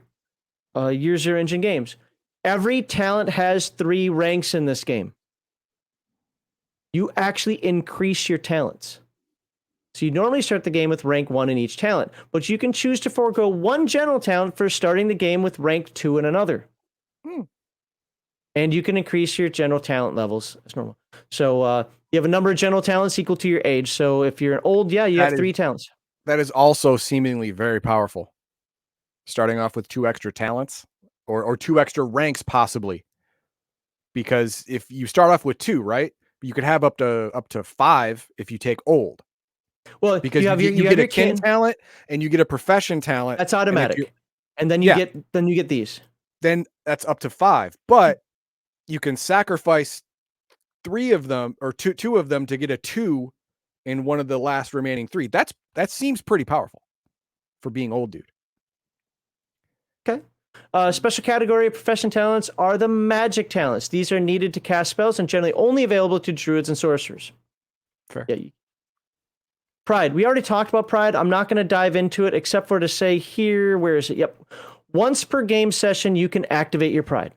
Year Zero Engine games. Every talent has 3 ranks in this game. You actually increase your talents. So you normally start the game with rank 1 in each talent, but you can choose to forego 1 general talent for starting the game with rank 2 in another. And you can increase your general talent levels as normal. So you have a number of general talents equal to your age. So if you're old, you have 3 talents. That is also seemingly very powerful. Starting off with 2 extra talents or 2 extra ranks possibly. Because if you start off with 2, right? You could have up to 5 if you take old. Well, because you get a kin talent and you get a profession talent. That's automatic. And then you get these. Then that's up to 5. But you can sacrifice 3 of them or two of them to get a 2 in one of the last remaining 3. That seems pretty powerful for being old, dude. Okay. Special category of profession talents are the magic talents. These are needed to cast spells and generally only available to druids and sorcerers. Fair. Yeah. Pride. We already talked about pride. I'm not going to dive into it except for to say here, where is it? Yep. Once per game session, you can activate your pride.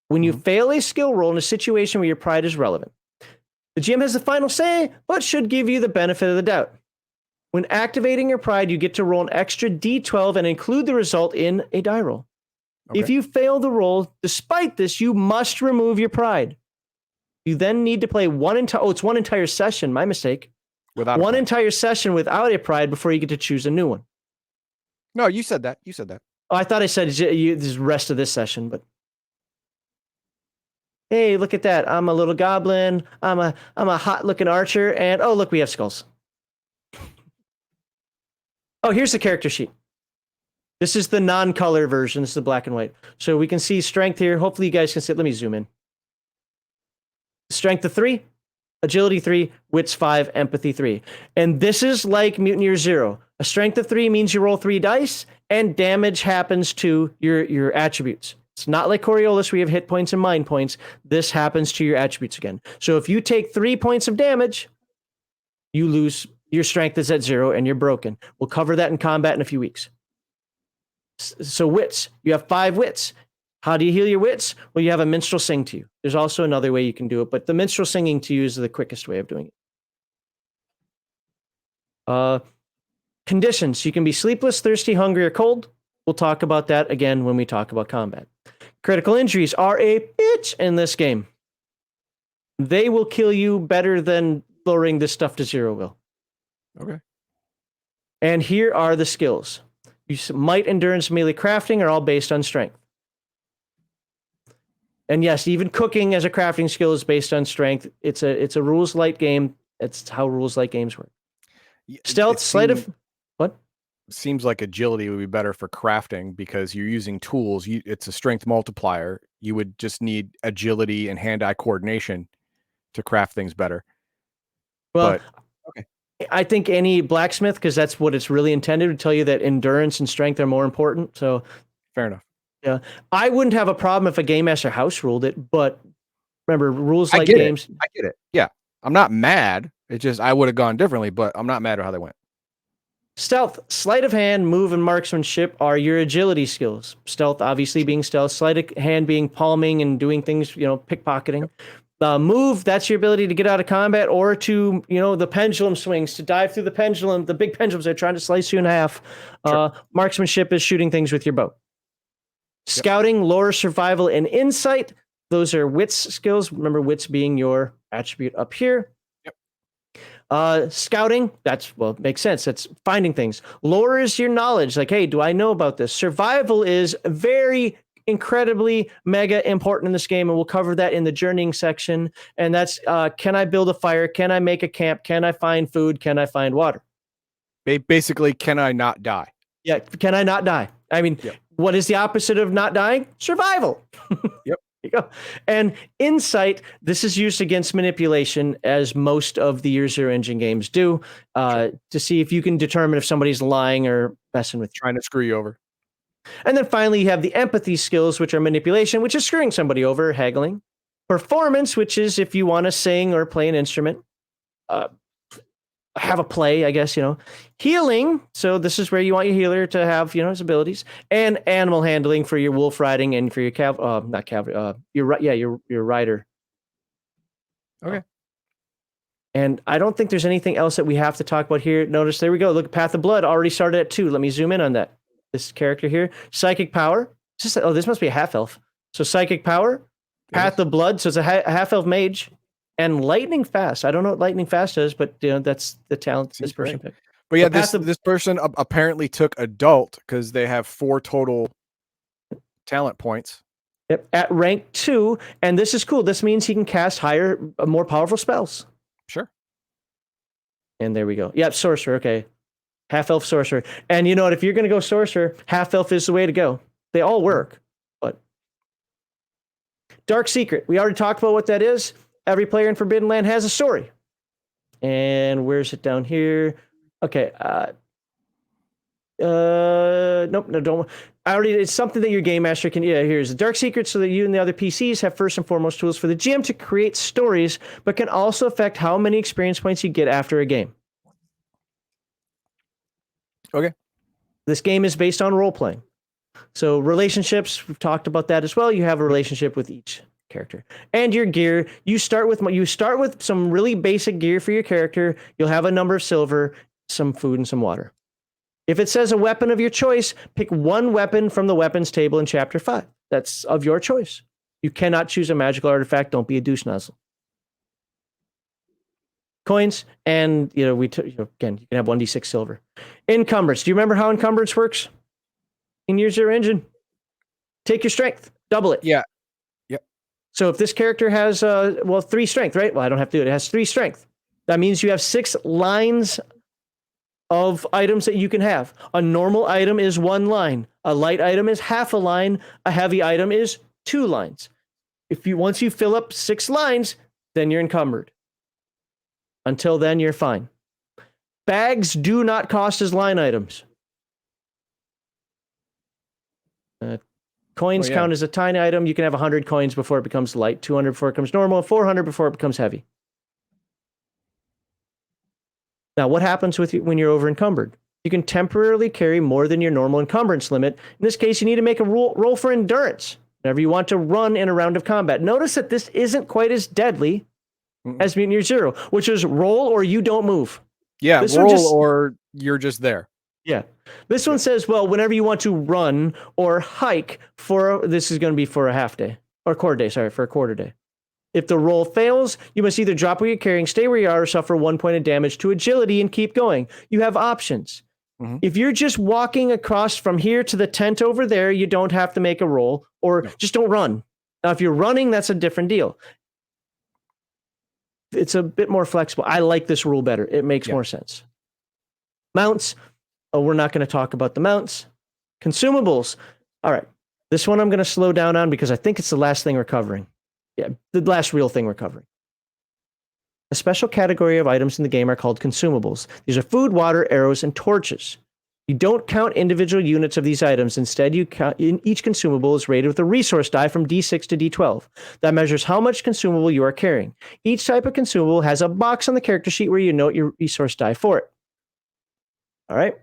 When you fail a skill roll in a situation where your pride is relevant, the GM has the final say, but should give you the benefit of the doubt. When activating your pride, you get to roll an extra D12 and include the result in a die roll. Okay. If you fail the roll, despite this, you must remove your pride. You then need to play it's one entire session. My mistake. Without one entire session without a pride before you get to choose a new one. No, you said that. Oh, I thought I said the rest of this session, but hey, look at that! I'm a little goblin. I'm a hot looking archer, and oh look, we have skulls. Oh, here's the character sheet. This is the non-color version. This is the black and white. So we can see strength here. Hopefully you guys can see it. Let me zoom in. Strength of 3. Agility 3, wits 5, empathy 3. And this is like Mutineer Zero. A strength of 3 means you roll 3 dice and damage happens to your attributes. It's not like Coriolis where you have hit points and mind points. This happens to your attributes again. So if you take 3 points of damage, you lose, your strength is at 0 and you're broken. We'll cover that in combat in a few weeks. So wits, you have 5 wits. How do you heal your wits? Well, you have a minstrel sing to you. There's also another way you can do it, but the minstrel singing to you is the quickest way of doing it. Conditions. You can be sleepless, thirsty, hungry, or cold. We'll talk about that again when we talk about combat. Critical injuries are a bitch in this game. They will kill you better than lowering this stuff to 0 will. Okay. And here are the skills. Might, endurance, melee, crafting are all based on strength. And yes, even cooking as a crafting skill is based on strength. It's a rules light game. It's how rules light games work. Stealth, sleight of what? Seems like agility would be better for crafting because you're using tools. It's a strength multiplier. You would just need agility and hand-eye coordination to craft things better. Well, okay. I think any blacksmith, because that's what it's really intended to tell you, that endurance and strength are more important. So fair enough. Yeah, I wouldn't have a problem if a Game Master house ruled it, but remember, rules like games. I get it. Yeah, I'm not mad. It's just I would have gone differently, but I'm not mad at how they went. Stealth, sleight of hand, move, and marksmanship are your agility skills. Stealth, obviously, being stealth. Sleight of hand being palming and doing things, pickpocketing. Yep. Move, that's your ability to get out of combat or to, the pendulum swings, to dive through the pendulum, the big pendulums that are trying to slice you in half. Sure. Marksmanship is shooting things with your bow. Scouting, lore, survival, and insight. Those are wits skills. Remember, wits being your attribute up here. Scouting, makes sense. That's finding things. Lore is your knowledge. Like, hey, do I know about this? Survival is very incredibly mega important in this game, and we'll cover that in the journeying section. And that's, can I build a fire? Can I make a camp? Can I find food? Can I find water? Basically, can I not die? Yeah, can I not die? I mean, what is the opposite of not dying? Survival. Yep. You go. And insight, this is used against manipulation, as most of the Year Zero engine games do, to see if you can determine if somebody's lying or messing with you. Trying to screw you over. And then finally, you have the empathy skills, which are manipulation, which is screwing somebody over, haggling. Performance, which is if you want to sing or play an instrument. Have a play, I guess, Healing, so this is where you want your healer to have, his abilities. And animal handling for your wolf riding and for your not cavalry, your rider. Okay. And I don't think there's anything else that we have to talk about here. Notice, there we go. Look, Path of Blood already started at 2. Let me zoom in on that. This character here. Psychic power. This must be a half-elf. So psychic power, Path of Blood, so it's a half-elf mage. And lightning fast. I don't know what lightning fast is, but that's the talent this person picked. But yeah, this person apparently took adult because they have 4 total talent points. Yep, at rank 2, and this is cool. This means he can cast higher, more powerful spells. Sure. And there we go. Yep, sorcerer. Okay, half elf sorcerer. And you know what? If you're going to go sorcerer, half elf is the way to go. They all work. But Dark Secret. We already talked about what that is. Every player in Forbidden Land has a story. And where's it down here? Okay. Nope, no, don't. It's something that your game master can. Yeah, here's the Dark Secret, so that you and the other PCs have first and foremost tools for the GM to create stories, but can also affect how many experience points you get after a game. Okay. This game is based on role playing. So relationships, we've talked about that as well. You have a relationship with each character. And your gear, you start with some really basic gear for your character. You'll have a number of silver, some food, and some water. If it says a weapon of your choice, pick one weapon from the weapons table in chapter 5. That's of your choice. You cannot choose a magical artifact. Don't be a douche nozzle. Coins, and again, you can have 1d6 silver. Encumbrance. Do you remember how encumbrance works in Year Zero engine? Take your strength, double it. Yeah. So if this character has 3 strength, right? Well, I don't have to do it. It has 3 strength. That means you have 6 lines of items that you can have. A normal item is 1 line. A light item is half a line. A heavy item is 2 lines. Once you fill up 6 lines, then you're encumbered. Until then, you're fine. Bags do not cost as line items. Coins count as a tiny item. You can have 100 coins before it becomes light, 200 before it becomes normal, 400 before it becomes heavy. Now, what happens with you when you're over encumbered? You can temporarily carry more than your normal encumbrance limit. In this case, you need to make a roll for endurance whenever you want to run in a round of combat. Notice that this isn't quite as deadly as Mutant Year Zero, which is roll or you don't move. Yeah, this roll or you're just there. Yeah. This one says, well, whenever you want to run or hike this is going to be for a half day or quarter day, for a quarter day. If the roll fails, you must either drop what you're carrying, stay where you are, or suffer 1 point of damage to agility and keep going. You have options. Mm-hmm. If you're just walking across from here to the tent over there, you don't have to make a roll or just don't run. Now, if you're running, that's a different deal. It's a bit more flexible. I like this rule better. It makes more sense. Mounts. Oh, we're not going to talk about the mounts. Consumables. All right. This one I'm going to slow down on because I think it's the last thing we're covering. Yeah, the last real thing we're covering. A special category of items in the game are called consumables. These are food, water, arrows, and torches. You don't count individual units of these items. Instead, each consumable is rated with a resource die from D6 to D12. That measures how much consumable you are carrying. Each type of consumable has a box on the character sheet where you note your resource die for it. All right.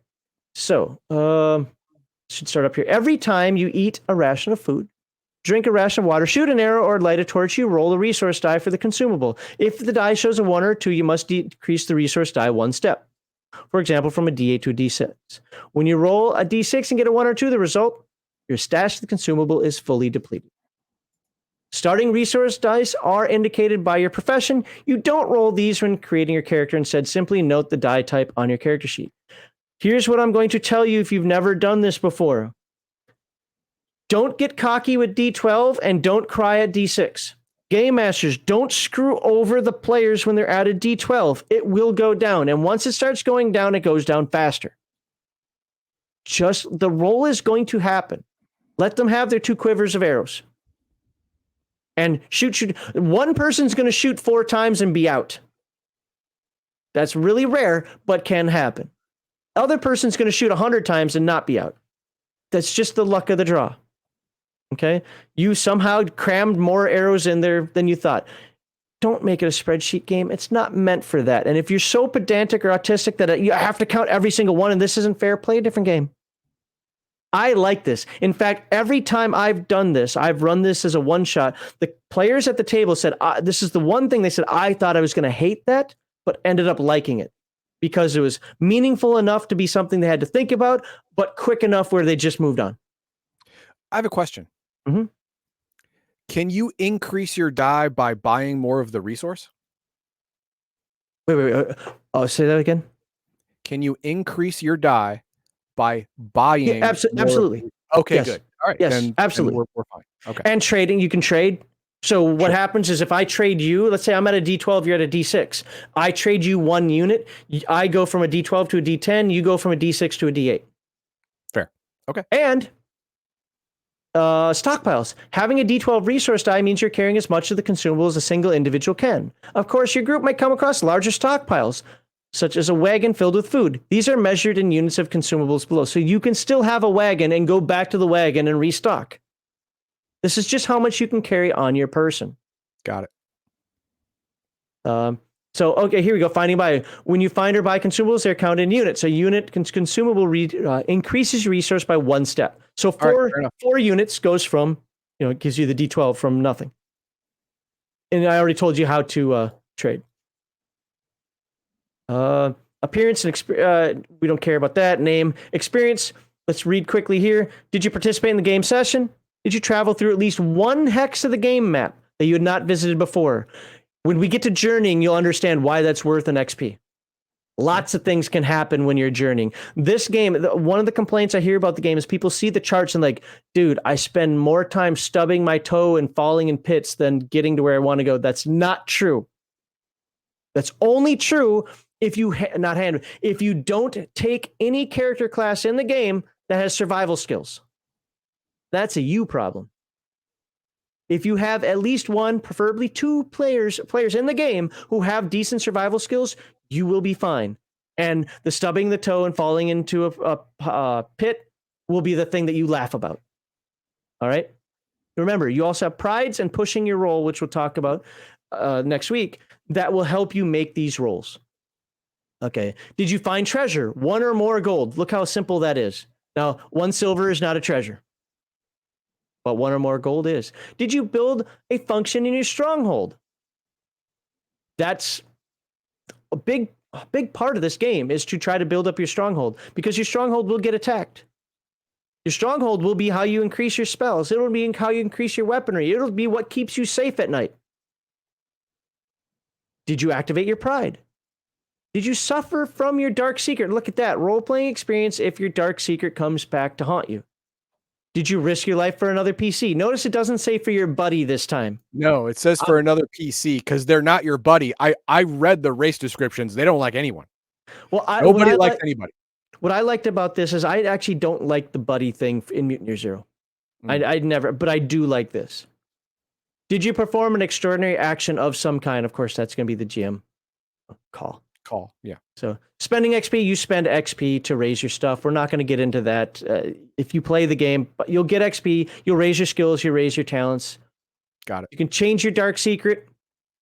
So, should start up here. Every time you eat a ration of food, drink a ration of water, shoot an arrow, or light a torch, you roll a resource die for the consumable. If the die shows a 1 or 2, you must decrease the resource die 1 step. For example, from a D8 to a D6. When you roll a D6 and get a 1 or 2, the result, your stash of the consumable is fully depleted. Starting resource dice are indicated by your profession. You don't roll these when creating your character. Instead, simply note the die type on your character sheet. Here's what I'm going to tell you if you've never done this before. Don't get cocky with D12 and don't cry at D6. Game masters, don't screw over the players when they're at a D12. It will go down. And once it starts going down, it goes down faster. Just the roll is going to happen. Let them have their 2 quivers of arrows. And shoot. One person's going to shoot 4 times and be out. That's really rare, but can happen. Other person's going to shoot 100 times and not be out. That's just the luck of the draw. Okay? You somehow crammed more arrows in there than you thought. Don't make it a spreadsheet game. It's not meant for that. And if you're so pedantic or autistic that you have to count every single one and this isn't fair, play a different game. I like this. In fact, every time I've done this, I've run this as a one-shot. The players at the table said, this is the one thing they said, I thought I was going to hate that, but ended up liking it because it was meaningful enough to be something they had to think about, but quick enough where they just moved on. I have a question. Mm-hmm. Can you increase your die by buying more of the resource? Wait. Oh, say that again. Can you increase your die by buying? Yeah, absolutely. Okay, yes. good. All right. Yes, absolutely. Then we're fine. Okay. And trading, you can trade. So what happens is if I trade you, let's say I'm at a D12, you're at a D6. I trade you 1 unit. I go from a D12 to a D10. You go from a D6 to a D8. Fair. Okay. And stockpiles. Having a D12 resource die means you're carrying as much of the consumable as a single individual can. Of course, your group might come across larger stockpiles, such as a wagon filled with food. These are measured in units of consumables below. So you can still have a wagon and go back to the wagon and restock. This is just how much you can carry on your person. Got it. Okay, here we go. Finding buy. When you find or buy consumables, they're counted in units. A unit consumable increases your resource by 1 step. So 4 units goes from, it gives you the D12 from nothing. And I already told you how to trade. Appearance and we don't care about that. Name, experience. Let's read quickly here. Did you participate in the game session? Did you travel through at least 1 hex of the game map that you had not visited before? When we get to journeying, you'll understand why that's worth an XP. Lots of things can happen when you're journeying. This game, one of the complaints I hear about the game is people see the charts and like, dude, I spend more time stubbing my toe and falling in pits than getting to where I want to go. That's not true. That's only true if you if you don't take any character class in the game that has survival skills. That's a you problem. If you have at least 1, preferably 2 players in the game who have decent survival skills, you will be fine. And the stubbing the toe and falling into a pit will be the thing that you laugh about. All right? Remember, you also have prides and pushing your roll, which we'll talk about next week, that will help you make these rolls. Okay. Did you find treasure? 1 or more gold. Look how simple that is. Now, 1 silver is not a treasure, but 1 or more gold is. Did you build a function in your stronghold? That's a big part of this game is to try to build up your stronghold because your stronghold will get attacked. Your stronghold will be how you increase your spells. It'll be how you increase your weaponry. It'll be what keeps you safe at night. Did you activate your pride? Did you suffer from your dark secret? Look at that. Role-playing experience if your dark secret comes back to haunt you. Did you risk your life for another PC? Notice it doesn't say for your buddy this time. No, it says for another PC because they're not your buddy. I read the race descriptions. They don't like anyone. Well, nobody likes anybody. What I liked about this is I actually don't like the buddy thing in Mutant Year Zero. I'd never, but I do like this. Did you perform an extraordinary action of some kind? Of course, that's going to be the GM call. Yeah. So spending XP, you spend XP to raise your stuff. We're not going to get into that. If you play the game, but you'll get XP, you'll raise your skills, you raise your talents. Got it. You can change your dark secret,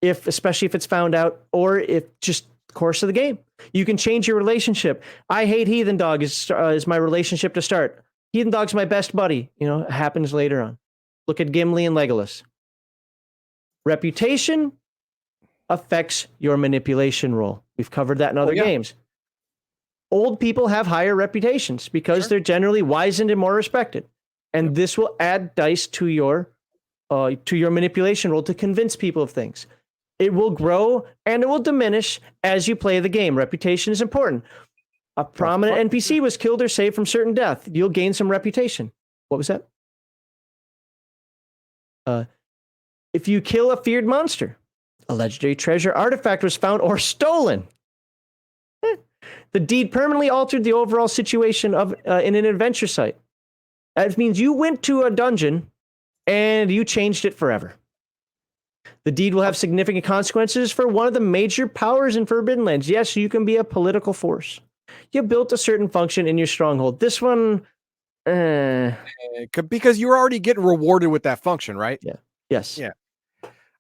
especially if it's found out, or if just the course of the game. You can change your relationship. I hate Heathen Dog is my relationship to start. Heathen Dog's my best buddy. It happens later on. Look at Gimli and Legolas. Reputation affects your manipulation roll. We've covered that in other games. Old people have higher reputations because they're generally wizened and more respected. and this will add dice to your manipulation roll to convince people of things. It will grow and it will diminish as you play the game. Reputation is important. A prominent NPC was killed or saved from certain death. You'll gain some reputation. What was that? If you kill a feared monster, a legendary treasure artifact was found or stolen. The deed permanently altered the overall situation of in an adventure site. That means you went to a dungeon and you changed it forever. The deed will have significant consequences for one of the major powers in Forbidden Lands. Yes, you can be a political force. You built a certain function in your stronghold. This one, because you're already getting rewarded with that function, right? Yeah. Yes. Yeah.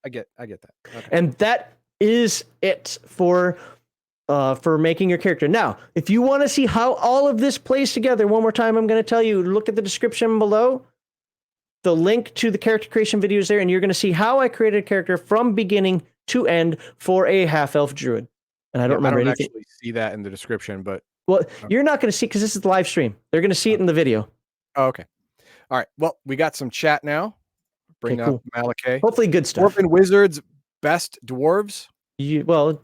I get that. Okay. And that is it for making your character. Now, if you want to see how all of this plays together, one more time, I'm going to tell you, look at the description below. The link to the character creation video is there, and you're going to see how I created a character from beginning to end for a half-elf druid. And I don't remember anything. Actually see that in the description, but you're not going to see because this is the live stream. They're going to see it in the video. Oh, okay. All right. Well, we got some chat now. Bring up Malachi. Hopefully, good stuff. Dwarven wizards, best dwarves.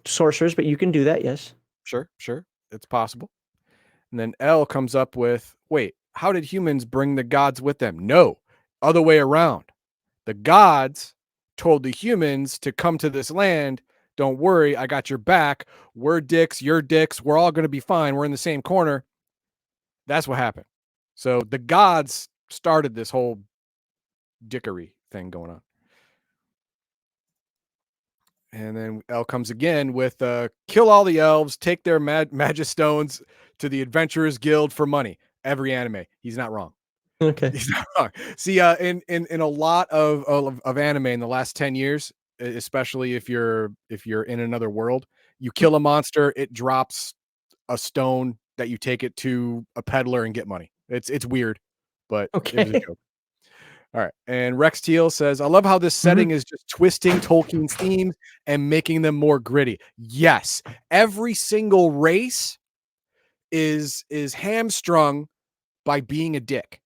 Sorcerers, but you can do that. Yes. Sure. It's possible. And then L comes up with, wait, how did humans bring the gods with them? No, other way around. The gods told the humans to come to this land. Don't worry, I got your back. We're dicks, you're dicks. We're all going to be fine. We're in the same corner. That's what happened. So the gods started this whole dickery thing going on. And then L comes again with kill all the elves, take their magic stones to the Adventurers Guild for money. Every anime. He's not wrong. Okay. He's not wrong. See, in a lot of anime in the last 10 years, especially if you're in another world, you kill a monster, it drops a stone that you take it to a peddler and get money. It's weird, but okay. It was a joke. All right. And Rex Teal says, I love how this setting is just twisting Tolkien's themes and making them more gritty. Yes. Every single race is hamstrung by being a dick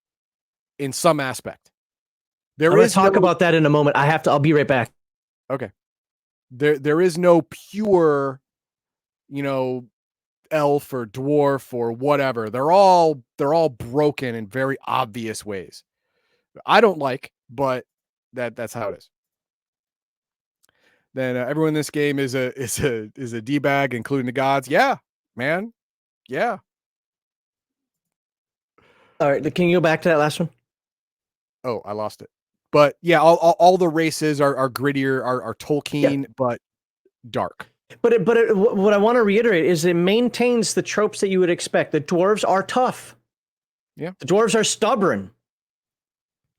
in some aspect. I'm going to talk about that in a moment. I'll be right back. Okay. There is no pure, elf or dwarf or whatever. They're all broken in very obvious ways. I don't like, but that's how it is. Then everyone in this game is a D-bag, including the gods. Yeah, man. Yeah. All right. Can you go back to that last one? Oh, I lost it. But yeah, all the races are grittier, are Tolkien, but dark. But what I want to reiterate is it maintains the tropes that you would expect. The dwarves are tough. Yeah. The dwarves are stubborn.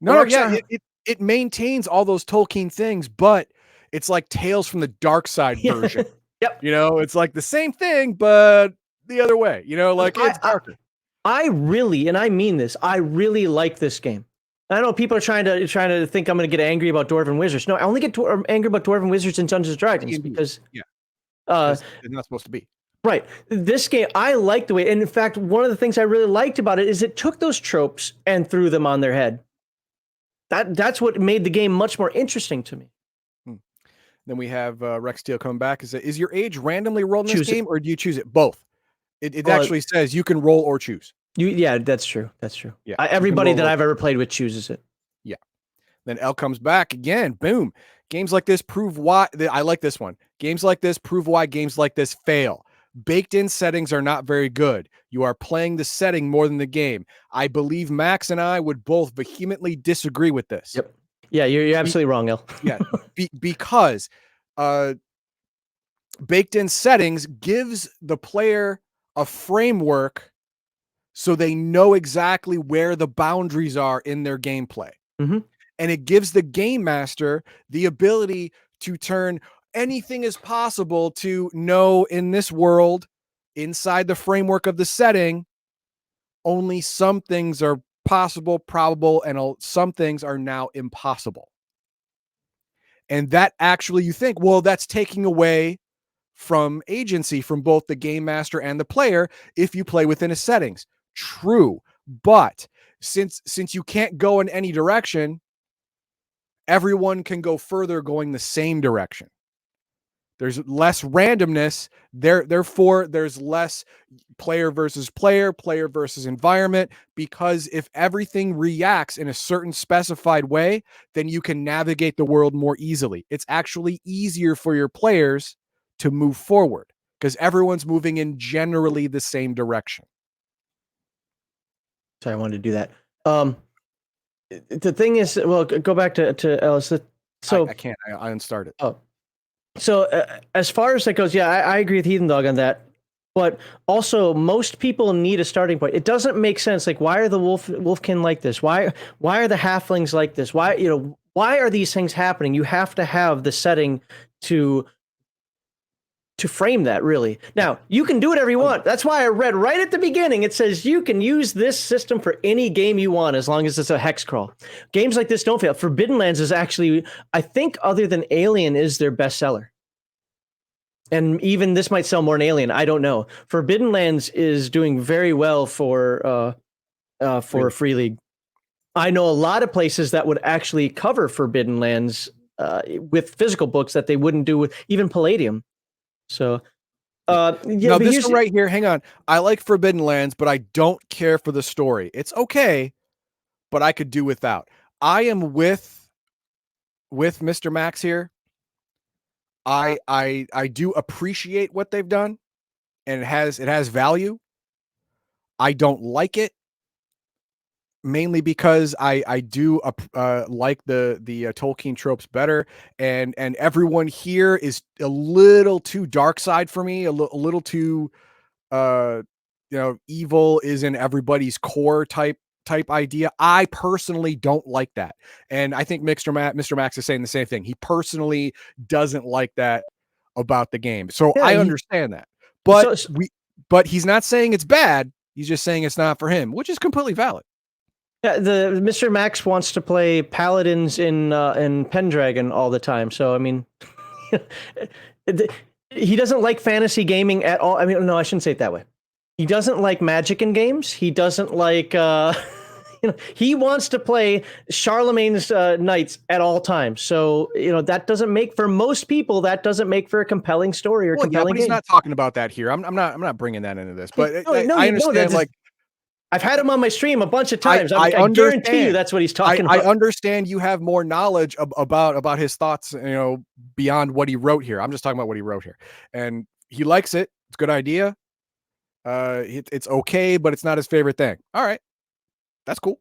No, yeah, it maintains all those Tolkien things, but it's like Tales from the Dark Side version. Yep. It's like the same thing, but the other way. It's darker. I really, and I mean this, I really like this game. I know people are trying to think I'm going to get angry about Dwarven Wizards. No, I only get angry about Dwarven Wizards in Dungeons & Dragons because it's not supposed to be. Right. This game, I like the way, and in fact, one of the things I really liked about it is it took those tropes and threw them on their head. That's what made the game much more interesting to me. Then we have Rex Steele coming back. Is your age randomly rolled in this game, or do you choose it? Both. It actually says you can roll or choose. Yeah, that's true. That's true. Yeah, everybody that I've ever played with chooses it. Yeah. Then L comes back again. Boom. Games like this prove why. I like this one. Games like this prove why games like this fail. Baked-in settings are not very good. You are playing the setting more than the game. I believe Max and I would both vehemently disagree with this. Yep. Yeah, you're absolutely wrong, El. Yeah, because baked-in settings gives the player a framework so they know exactly where the boundaries are in their gameplay. Mm-hmm. And it gives the game master the ability to turn anything is possible to know in this world, inside the framework of the setting, only some things are possible, probable, and some things are now impossible. And that actually, you think, well, that's taking away from agency from both the game master and the player if you play within a settings. True, but since you can't go in any direction, everyone can go further going the same direction. There's less randomness. Therefore, there's less player versus player, player versus environment, because if everything reacts in a certain specified way, then you can navigate the world more easily. It's actually easier for your players to move forward because everyone's moving in generally the same direction. Sorry, I wanted to do that. The thing is, well, go back to Ellis. So I can't. I unstart it. Oh, so as far as that goes, yeah, I agree with Heathen Dog on that. But also, most people need a starting point. It doesn't make sense. Like, why are the wolfkin like this? Why are the halflings like this? Why are these things happening? You have to have the setting to frame that, really. Now, you can do whatever you want. That's why I read right at the beginning, it says you can use this system for any game you want as long as it's a hex crawl. Games like this don't fail. Forbidden Lands is actually, I think, other than Alien, is their bestseller. And even this might sell more than Alien. I don't know. Forbidden Lands is doing very well for Free League. I know a lot of places that would actually cover Forbidden Lands with physical books that they wouldn't do with even Palladium. So, now this one right here, hang on. I like Forbidden Lands, but I don't care for the story. It's okay, but I could do without. I am with Mr. Max here. I do appreciate what they've done, and it has value. I don't like it, mainly because I do like the Tolkien tropes better, and everyone here is a little too dark side for me, a little too evil is in everybody's core type idea. I personally don't like that, and I think Mr. Max is saying the same thing. He personally doesn't like that about the game, so yeah, I understand that, but he's not saying it's bad. He's just saying it's not for him, which is completely valid. Yeah, the Mr. Max wants to play paladins in Pendragon all the time. So I mean, he doesn't like fantasy gaming at all. I mean, no, I shouldn't say it that way. He doesn't like magic in games. He doesn't like. He wants to play Charlemagne's knights at all times. So that doesn't make, for most people, that doesn't make for a compelling story or compelling game. He's not talking about that here. I'm not bringing that into this. But I understand. I've had him on my stream a bunch of times. I guarantee you that's what he's talking about. I understand you have more knowledge about his thoughts, beyond what he wrote here. I'm just talking about what he wrote here. And he likes it. It's a good idea. It's okay, but it's not his favorite thing. All right. That's cool.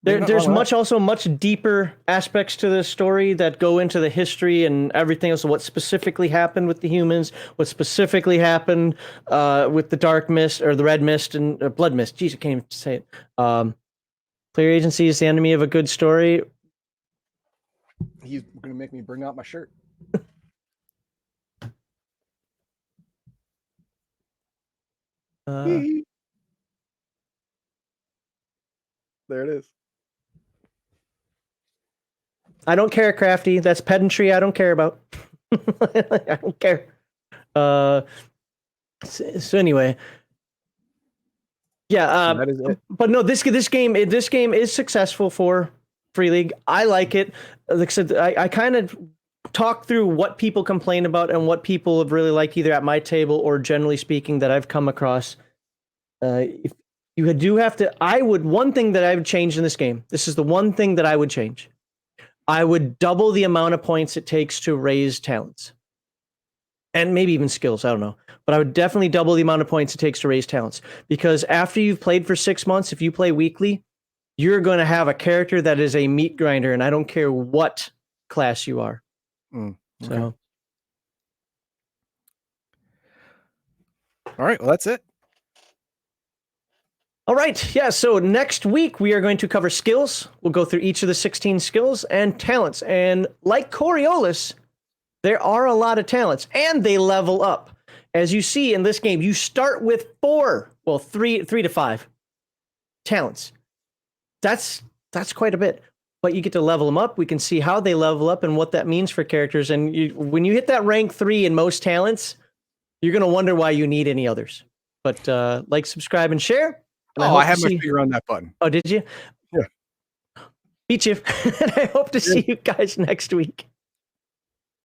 There's much deeper aspects to this story that go into the history and everything else. What specifically happened with the humans? What specifically happened with the dark mist or the red mist and blood mist? Jeez, I can't even say it. Player agency is the enemy of a good story. He's gonna make me bring out my shirt. There it is. I don't care, Crafty. That's pedantry I don't care about. I don't care. So anyway, yeah. That is it. But no, this game is successful for Free League. I like it. Like I said, I kind of talk through what people complain about and what people have really liked, either at my table or generally speaking that I've come across. If you do have to, one thing that I would change in this game. This is the one thing that I would change. I would double the amount of points it takes to raise talents. And maybe even skills, I don't know. But I would definitely double the amount of points it takes to raise talents. Because after you've played for 6 months, if you play weekly, you're going to have a character that is a meat grinder, and I don't care what class you are. Okay. So. All right, well, that's it. All right, yeah, so next week we are going to cover skills. We'll go through each of the 16 skills and talents. And like Coriolis, there are a lot of talents, and they level up. As you see in this game, you start with 3 to 5 talents. That's quite a bit. But you get to level them up. We can see how they level up and what that means for characters. And when you hit that rank 3 in most talents, you're going to wonder why you need any others. But like, subscribe, and share. And Oh, I had my see... finger on that button. Oh, did you? Yeah. Beat you. And I hope to see you guys next week.